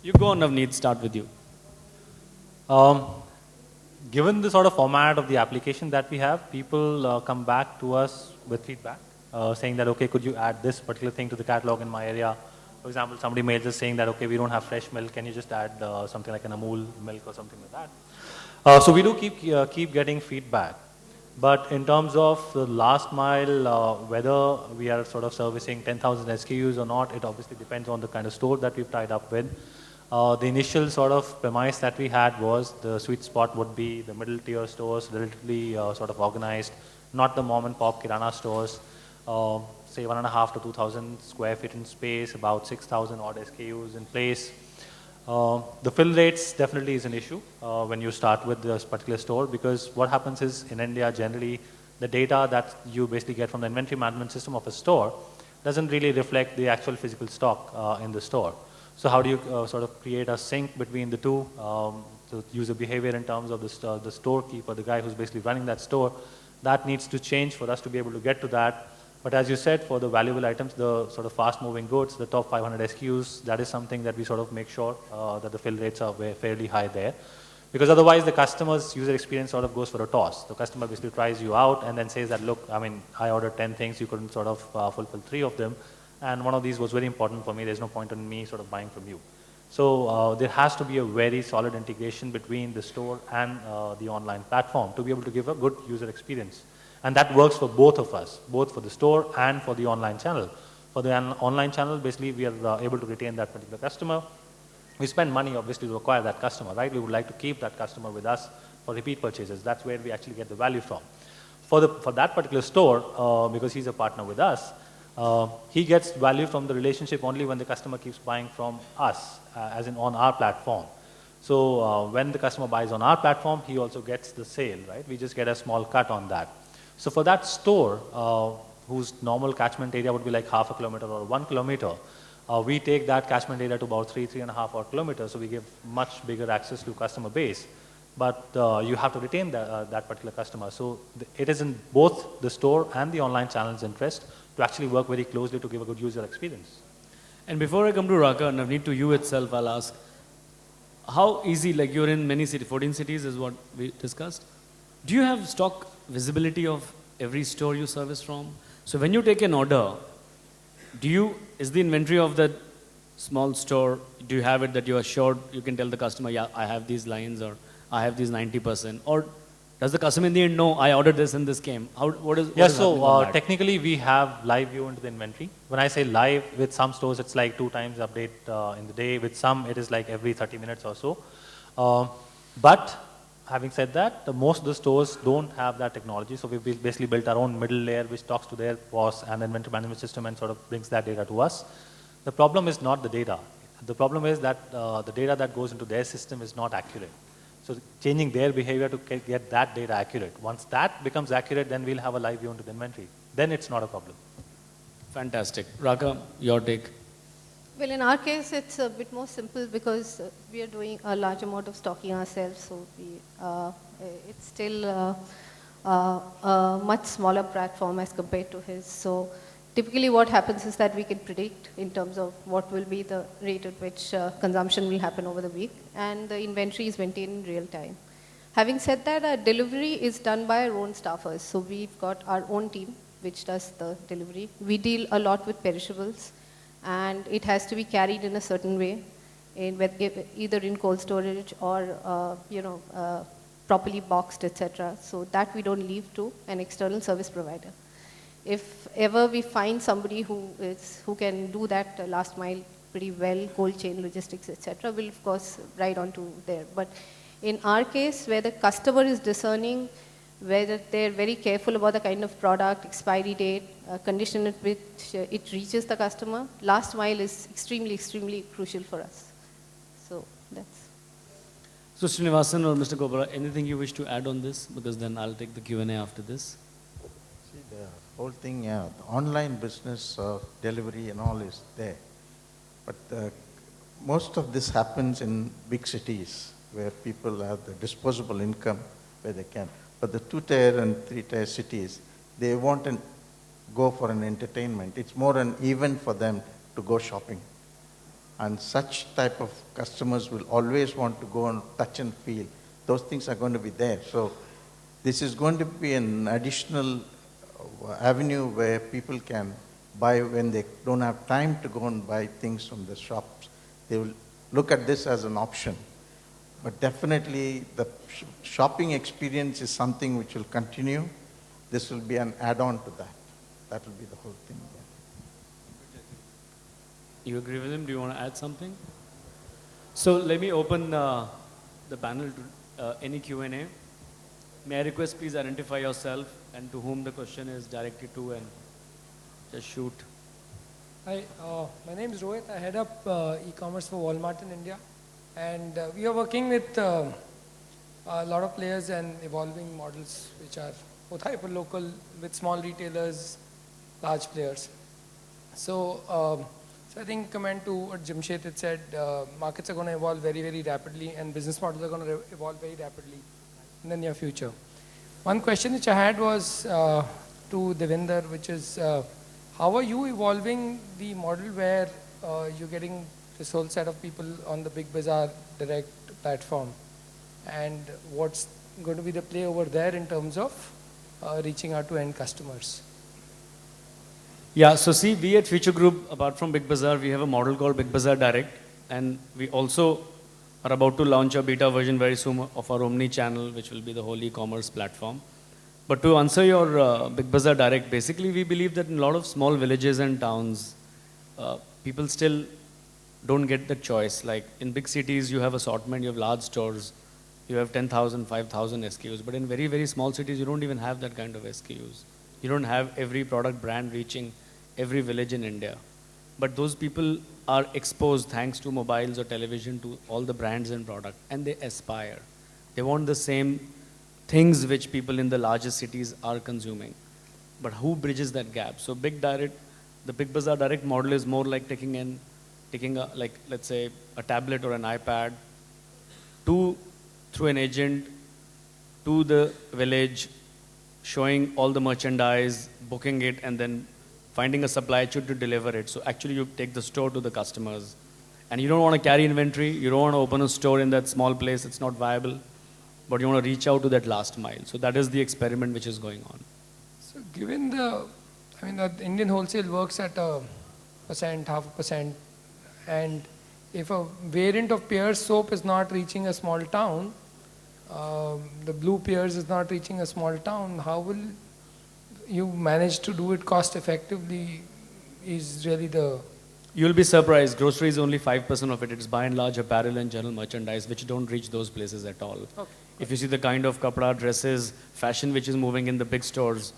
You go on, Navneet, start with you. Given the sort of format of the application that we have, people come back to us with feedback, saying that, okay, could you add this particular thing to the catalog in my area? For example, somebody mails us saying that, okay, we don't have fresh milk, can you just add something like an Amul milk or something like that? So we do keep getting feedback. But in terms of the last mile, whether we are sort of servicing 10,000 SKUs or not, it obviously depends on the kind of store that we've tied up with. The initial sort of premise that we had was the sweet spot would be the middle tier stores, relatively sort of organized, not the mom and pop Kirana stores, say 1.5 to 2,000 square feet in space, about 6,000 odd SKUs in place. The fill rates definitely is an issue when you start with this particular store, because what happens is in India generally the data that you basically get from the inventory management system of a store doesn't really reflect the actual physical stock in the store. So how do you sort of create a sync between the two, so user behavior in terms of the storekeeper, the guy who's basically running that store? That needs to change for us to be able to get to that. But as you said, for the valuable items, the sort of fast-moving goods, the top 500 SKUs, that is something that we sort of make sure that the fill rates are fairly high there. Because otherwise, the customer's user experience sort of goes for a toss. The customer basically tries you out and then says that, look, I mean, I ordered 10 things, you couldn't sort of fulfill 3 of them. And one of these was very important for me. There's no point in me sort of buying from you. So there has to be a very solid integration between the store and the online platform to be able to give a good user experience. And that works for both of us, both for the store and for the online channel. For the online channel, basically, we are able to retain that particular customer. We spend money, obviously, to acquire that customer, right? We would like to keep that customer with us for repeat purchases. That's where we actually get the value from. For that particular store, because he's a partner with us, He gets value from the relationship only when the customer keeps buying from us, as in on our platform. So when the customer buys on our platform, he also gets the sale, right? We just get a small cut on that. So for that store, whose normal catchment area would be like half a kilometer or 1 kilometer, we take that catchment area to about 3.5 odd kilometers, so we give much bigger access to customer base. But you have to retain that particular customer. So it is in both the store and the online channel's interest to actually work very closely to give a good user experience. And before I come to Raka, Navneet, to you itself, I'll ask, how easy, like you're in many cities, 14 cities is what we discussed. Do you have stock visibility of every store you service from? So when you take an order, is the inventory of that small store, do you have it that you are sure you can tell the customer, yeah, I have these lines or I have these 90%? Or does the customer in the end know, I ordered this and this came? What is happening on that? Technically we have live view into the inventory. When I say live, with some stores it's like 2 times update in the day. With some it is like every 30 minutes or so. But having said that, most of the stores don't have that technology. So we've basically built our own middle layer which talks to their POS and inventory management system and sort of brings that data to us. The problem is not the data. The problem is that the data that goes into their system is not accurate. So changing their behavior to get that data accurate. Once that becomes accurate, then we'll have a live view into the inventory. Then it's not a problem. Fantastic. Raka, your take. Well, in our case, it's a bit more simple because we are doing a large amount of stocking ourselves. So it's still a much smaller platform as compared to his. So typically what happens is that we can predict in terms of what will be the rate at which consumption will happen over the week, and the inventory is maintained in real time. Having said that, our delivery is done by our own staffers. So we've got our own team which does the delivery. We deal a lot with perishables, and it has to be carried in a certain way, either in cold storage or properly boxed, etc. So that we don't leave to an external service provider. If ever we find somebody who can do that last mile pretty well, cold chain logistics, etc., we'll of course ride on to there. But in our case, where the customer is discerning, whether they're very careful about the kind of product, expiry date, condition at which it reaches the customer, last mile is extremely, extremely crucial for us. So that's. So Srinivasan or Mr. Gopala, anything you wish to add on this? Because then I'll take the Q&A after this. See, the whole thing, the online business, delivery and all is there. But most of this happens in big cities where people have the disposable income where they can. But the 2-tier and 3-tier cities, they want to go for an entertainment. It's more an event for them to go shopping. And such type of customers will always want to go and touch and feel. Those things are going to be there. So this is going to be an additional avenue where people can buy when they don't have time to go and buy things from the shops. They will look at this as an option. But definitely the shopping experience is something which will continue. This will be an add-on to that. That will be the whole thing. You agree with him? Do you want to add something? So let me open the panel to any Q&A. May I request please identify yourself and to whom the question is directed to, and just shoot. Hi, my name is Rohit. I head up e-commerce for Walmart in India. And we are working with a lot of players and evolving models which are both hyper-local with small retailers, large players. So I think comment to what Jamshed had said, markets are going to evolve very, very rapidly and business models are going to evolve very rapidly in the near future. One question which I had was to Devinder, which is how are you evolving the model where you're getting this whole set of people on the Big Bazaar direct platform, and what's going to be the play over there in terms of reaching out to end customers? Yeah, so see, we at Future Group, apart from Big Bazaar, we have a model called Big Bazaar Direct, and we also are about to launch a beta version very soon of our Omni channel, which will be the whole e-commerce platform. But to answer your Big Bazaar Direct, basically we believe that in a lot of small villages and towns, people still don't get the choice. Like in big cities, you have assortment, you have large stores, you have 10,000, 5,000 SKUs. But in very, very small cities, you don't even have that kind of SKUs. You don't have every product brand reaching every village in India. But those people are exposed thanks to mobiles or television to all the brands and product, and they aspire. They want the same things which people in the largest cities are consuming. But who bridges that gap? So the Big Bazaar Direct model is more like taking a, like, let's say, a tablet or an iPad through an agent to the village, showing all the merchandise, booking it, and then finding a supply chain to deliver it. So actually you take the store to the customers. And you don't want to carry inventory, you don't want to open a store in that small place, it's not viable, but you want to reach out to that last mile. So that is the experiment which is going on. So given the Indian wholesale works at 1%, 0.5%, and if a variant of Pears soap is not reaching a small town, the blue Pears is not reaching a small town, how will you manage to do it cost effectively is really the... You'll be surprised, grocery is only 5% of it. It's by and large apparel and general merchandise which don't reach those places at all. Okay. If you see the kind of kapda, dresses, fashion which is moving in the big stores,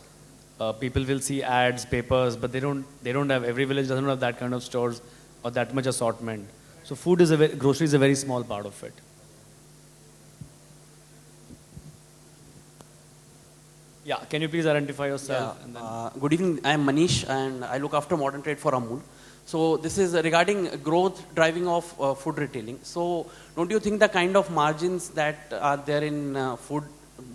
people will see ads, papers, but they don't have, every village doesn't have that kind of stores or that much assortment. So grocery is a very small part of it. Yeah, can you please identify yourself? Yeah. And then Good evening, I am Manish and I look after modern trade for Amul. So this is regarding growth driving of food retailing. So don't you think the kind of margins that are there in food,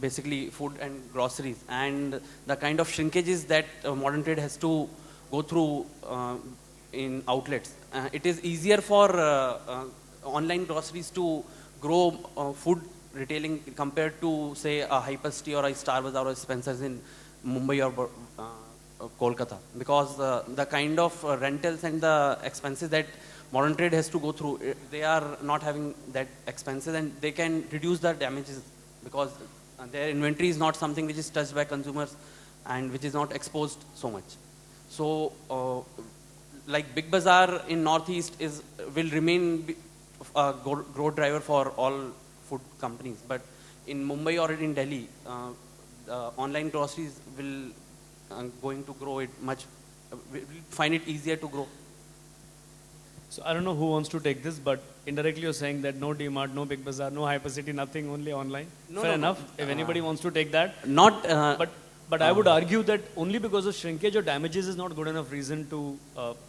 basically food and groceries, and the kind of shrinkages that modern trade has to go through in outlets, it is easier for online groceries to grow food retailing compared to say a Hypercity or a Star Bazaar or Spencer's in Mumbai or Kolkata, because the kind of rentals and the expenses that modern trade has to go through, they are not having that expenses and they can reduce the damages because their inventory is not something which is touched by consumers and which is not exposed so much. So like Big Bazaar in Northeast will remain a growth driver for all food companies, but in Mumbai or in Delhi, online groceries will going to grow it much, will find it easier to grow. So I don't know who wants to take this, but indirectly you're saying that no DMart, no Big Bazaar, no Hypercity, nothing, only online. Fair enough. If anybody wants to take that. Not. But I would argue that only because of shrinkage or damages is not good enough reason to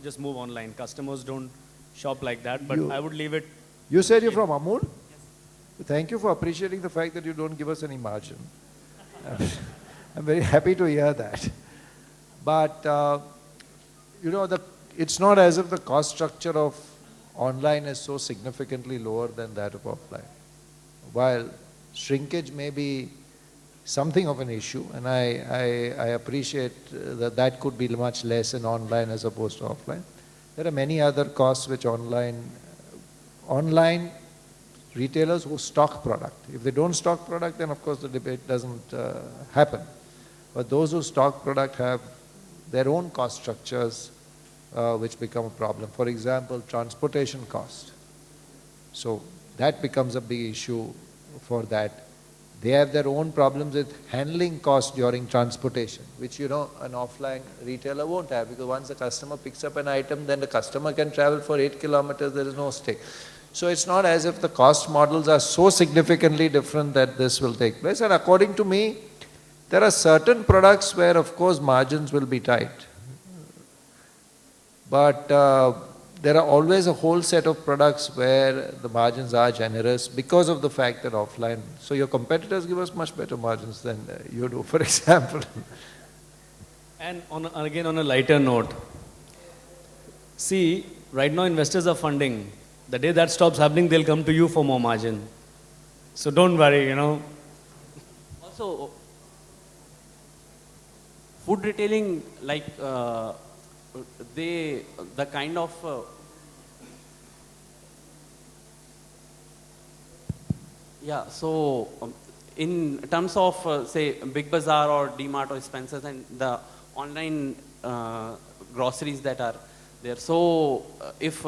just move online. Customers don't shop like that, but I would leave it. You said you're from Amul? Yes. Thank you for appreciating the fact that you don't give us any margin. I'm very happy to hear that. But, it's not as if the cost structure of online is so significantly lower than that of offline. While shrinkage may be something of an issue, and I appreciate that could be much less in online as opposed to offline. There are many other costs which online retailers who stock product. If they don't stock product, then of course the debate doesn't happen. But those who stock product have their own cost structures which become a problem. For example, transportation cost. So that becomes a big issue for that. They have their own problems with handling cost during transportation, which an offline retailer won't have, because once the customer picks up an item, then the customer can travel for 8 kilometers, there is no stay. So it's not as if the cost models are so significantly different that this will take place. And according to me, there are certain products where, of course, margins will be tight. But there are always a whole set of products where the margins are generous because of the fact that offline. So your competitors give us much better margins than you do, for example. And again, on a lighter note, see, right now investors are funding. The day that stops happening, they'll come to you for more margin. So don't worry, Also, food retailing, like the kind of in terms of say Big Bazaar or DMart or Spencer's and the online groceries that are there. So if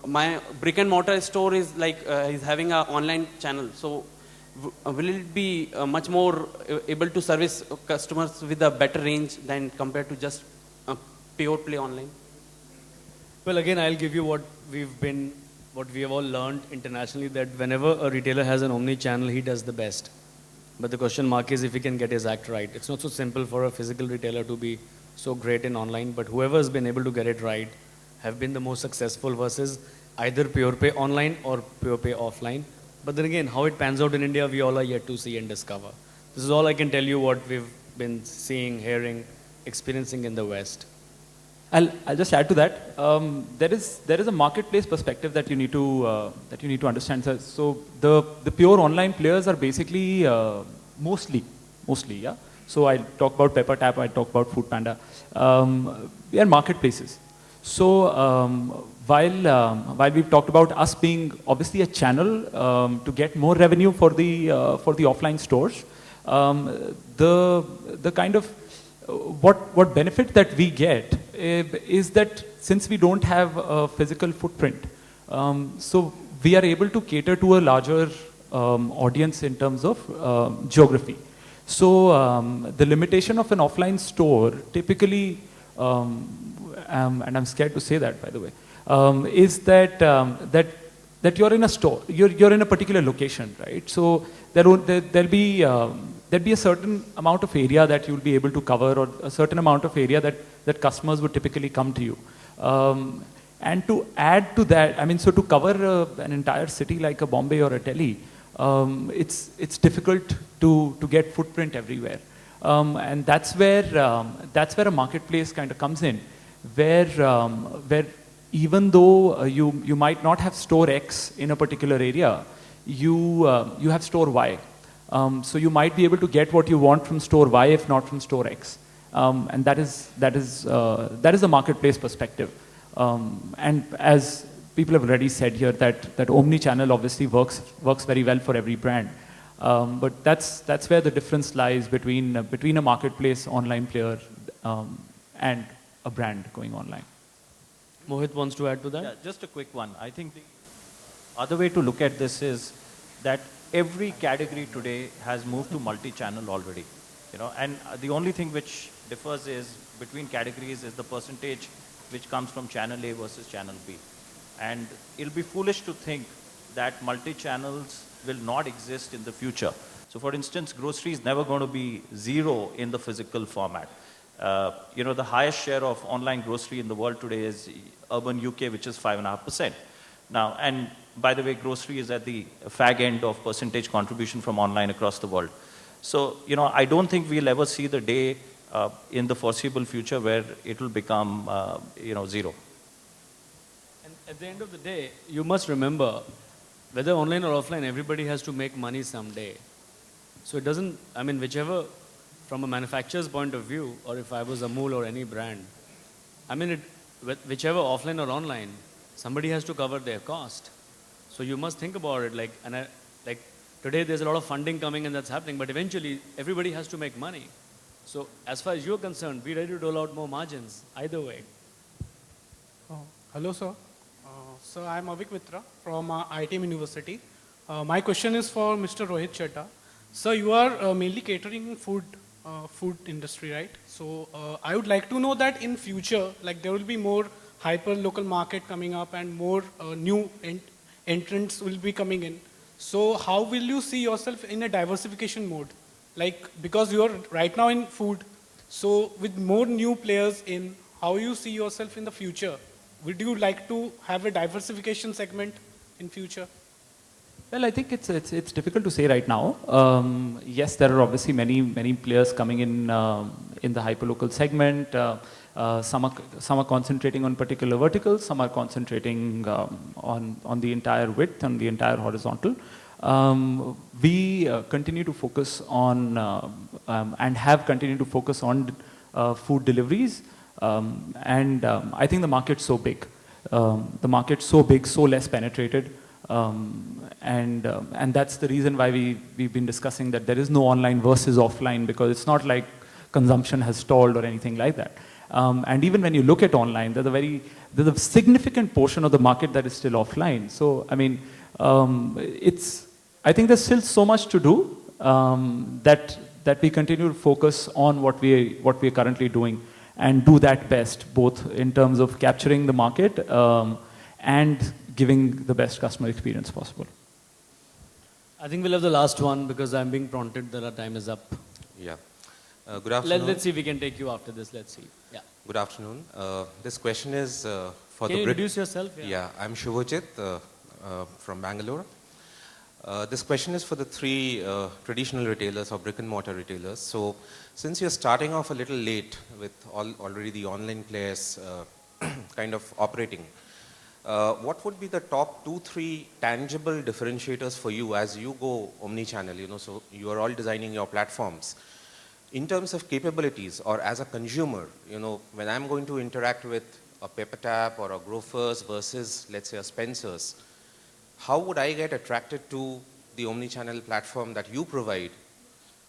my brick and mortar store is is having an online channel, so will it be much more able to service customers with a better range than compared to just pure play online? Well, again, I'll give you what we have all learned internationally, that whenever a retailer has an omni-channel, he does the best. But the question mark is if he can get his act right. It's not so simple for a physical retailer to be so great in online, but whoever has been able to get it right have been the most successful versus either pure pay online or pure pay offline. But then again, how it pans out in India, we all are yet to see and discover. This is all I can tell you what we've been seeing, hearing, experiencing in the West. I'll just add to that. There is a marketplace perspective that you need to understand. So the pure online players are basically mostly, yeah. So I talk about Pepper Tap, I talk about Food Panda. We are marketplaces. So while we've talked about us being obviously a channel to get more revenue for the offline stores, the kind of what benefit that we get is that since we don't have a physical footprint, so we are able to cater to a larger audience in terms of geography. So the limitation of an offline store typically, and I'm scared to say that, by the way, is that you're in a store, you're in a particular location, right? So there'll be a certain amount of area that you'll be able to cover, or a certain amount of area that customers would typically come to you. And to add to that, I mean, so to cover an entire city like a Bombay or a Delhi, it's difficult to get footprint everywhere. And that's where a marketplace kind of comes in, where even though you might not have store X in a particular area, you have store Y. So you might be able to get what you want from store Y, if not from store X. And that is the marketplace perspective. And as people have already said here, that omni-channel obviously works very well for every brand. But that's where the difference lies between a marketplace online player and a brand going online. Mohit wants to add to that? Yeah, just a quick one. I think the other way to look at this is that every category today has moved to multi-channel already. And the only thing which differs is between categories is the percentage which comes from channel A versus channel B. And it'll be foolish to think that multi-channels will not exist in the future. So for instance, grocery is never going to be zero in the physical format. The highest share of online grocery in the world today is urban UK, which is 5.5%. Now, and by the way, grocery is at the fag end of percentage contribution from online across the world. So, I don't think we'll ever see the day in the foreseeable future where it will become, zero. And at the end of the day, you must remember, whether online or offline, everybody has to make money someday. So it doesn't, whichever, from a manufacturer's point of view, or if I was Amul or any brand, whichever offline or online, somebody has to cover their cost. So you must think about it like today there's a lot of funding coming and that's happening, but eventually everybody has to make money. So as far as you're concerned, be ready to roll out more margins, either way. Hello, sir. So I'm Avik Mitra from ITM University. My question is for Mr. Rohit Chadha. Sir, you are mainly catering food industry, right? So I would like to know that in future, there will be more hyper local market coming up and more new entrants will be coming in. So how will you see yourself in a diversification mode? Because you are right now in food, so with more new players in, how you see yourself in the future? Would you like to have a diversification segment in future? Well, I think it's difficult to say right now. Yes, there are obviously many players coming in the hyperlocal segment. Some are concentrating on particular verticals. Some are concentrating on the entire width, on the entire horizontal. We continue to focus on and have continued to focus on food deliveries. I think the market's so big. The market's so big, so less penetrated. And that's the reason why we've been discussing that there is no online versus offline, because it's not like consumption has stalled or anything like that. And even when you look at online, there's a significant portion of the market that is still offline. So, I think there's still so much to do that we continue to focus on what we're currently doing. and do that best, both in terms of capturing the market and giving the best customer experience possible. I think we'll have the last one because I'm being prompted that our time is up. Yeah. Good afternoon. Let's see if we can take you after this. Let's see. Yeah. Good afternoon. This question is for Can the you introduce yourself? Yeah, I'm Shubhajit from Bangalore. This question is for the three traditional retailers or brick and mortar retailers. So since you're starting off a little late with already the online players kind of operating, what would be the top 2-3 tangible differentiators for you as you go omni-channel? You know, so you are all designing your platforms. In terms of capabilities or as a consumer, you know, when I'm going to interact with a Peppertap or a Grofers versus, let's say, a Spencer's, how would I get attracted to the omni-channel platform that you provide?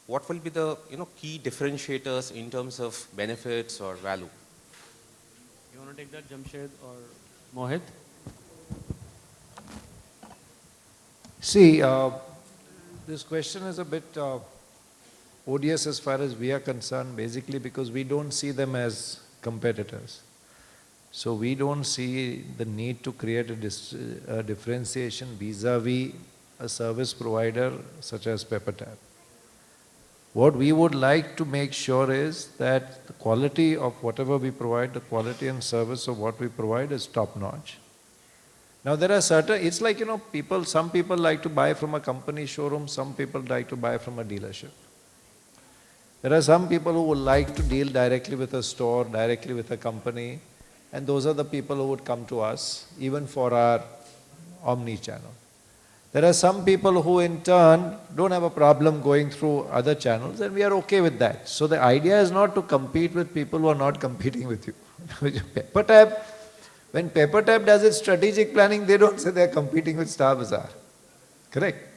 What will be the, you know, key differentiators in terms of benefits or value? You want to take that, Jamshed or Mohit? See, this question is a bit odious as far as we are concerned, basically because we don't see them as competitors. So we don't see the need to create a differentiation vis-a-vis a service provider such as Peppertap. What we would like to make sure is that the quality of whatever we provide, the quality and service of what we provide is top-notch. Now there are certain, it's like, you know, some people like to buy from a company showroom, some people like to buy from a dealership. There are some people who would like to deal directly with a store, directly with a company, and those are the people who would come to us, even for our omni-channel. There are some people who in turn don't have a problem going through other channels, and we are okay with that. So the idea is not to compete with people who are not competing with you. Peppertap, when Peppertap does its strategic planning, they don't say they are competing with Star Bazaar. Correct?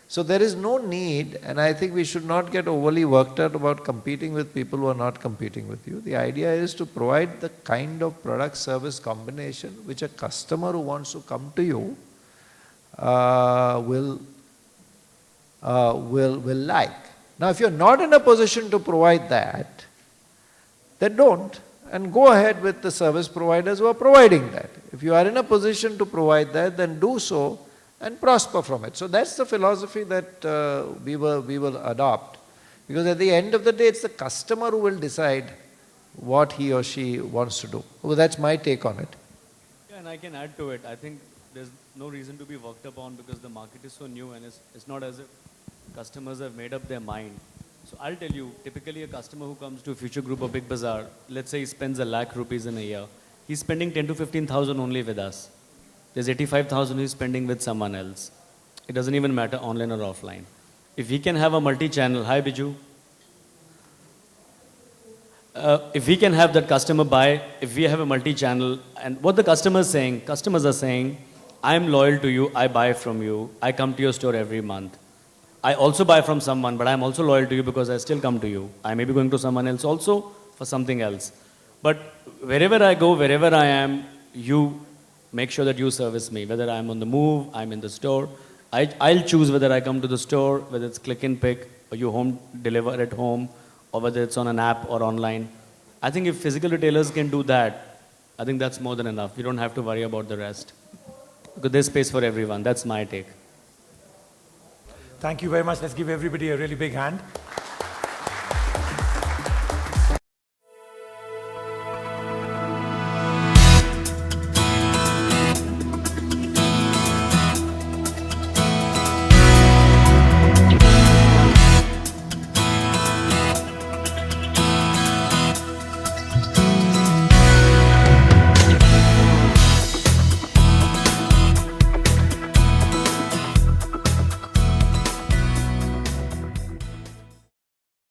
So there is no need, and I think we should not get overly worked out about competing with people who are not competing with you. The idea is to provide the kind of product-service combination which a customer who wants to come to you will like. Now, if you're not in a position to provide that, then don't, and go ahead with the service providers who are providing that. If you are in a position to provide that, then do so and prosper from it. So that's the philosophy that we will adopt, because at the end of the day, it's the customer who will decide what he or she wants to do. Well, that's my take on it. Yeah, and I can add to it. I think there's no reason to be worked upon because the market is so new, and it's not as if customers have made up their mind. So I'll tell you, typically a customer who comes to a Future Group or Big Bazaar, let's say he spends ₹1 lakh in a year, he's spending 10 to 15,000 only with us. There's 85,000 he's spending with someone else. It doesn't even matter online or offline. If we can have a multi-channel, hi Biju. If we can have that customer buy, if we have a multi-channel, and what the customers are saying, I'm loyal to you, I buy from you, I come to your store every month. I also buy from someone, but I'm also loyal to you because I still come to you. I may be going to someone else also for something else. But wherever I go, wherever I am, you make sure that you service me. Whether I'm on the move, I'm in the store. I'll choose whether I come to the store, whether it's click and pick, or you home deliver at home, or whether it's on an app or online. I think if physical retailers can do that, I think that's more than enough. We don't have to worry about the rest. Because there's space for everyone. That's my take. Thank you very much. Let's give everybody a really big hand.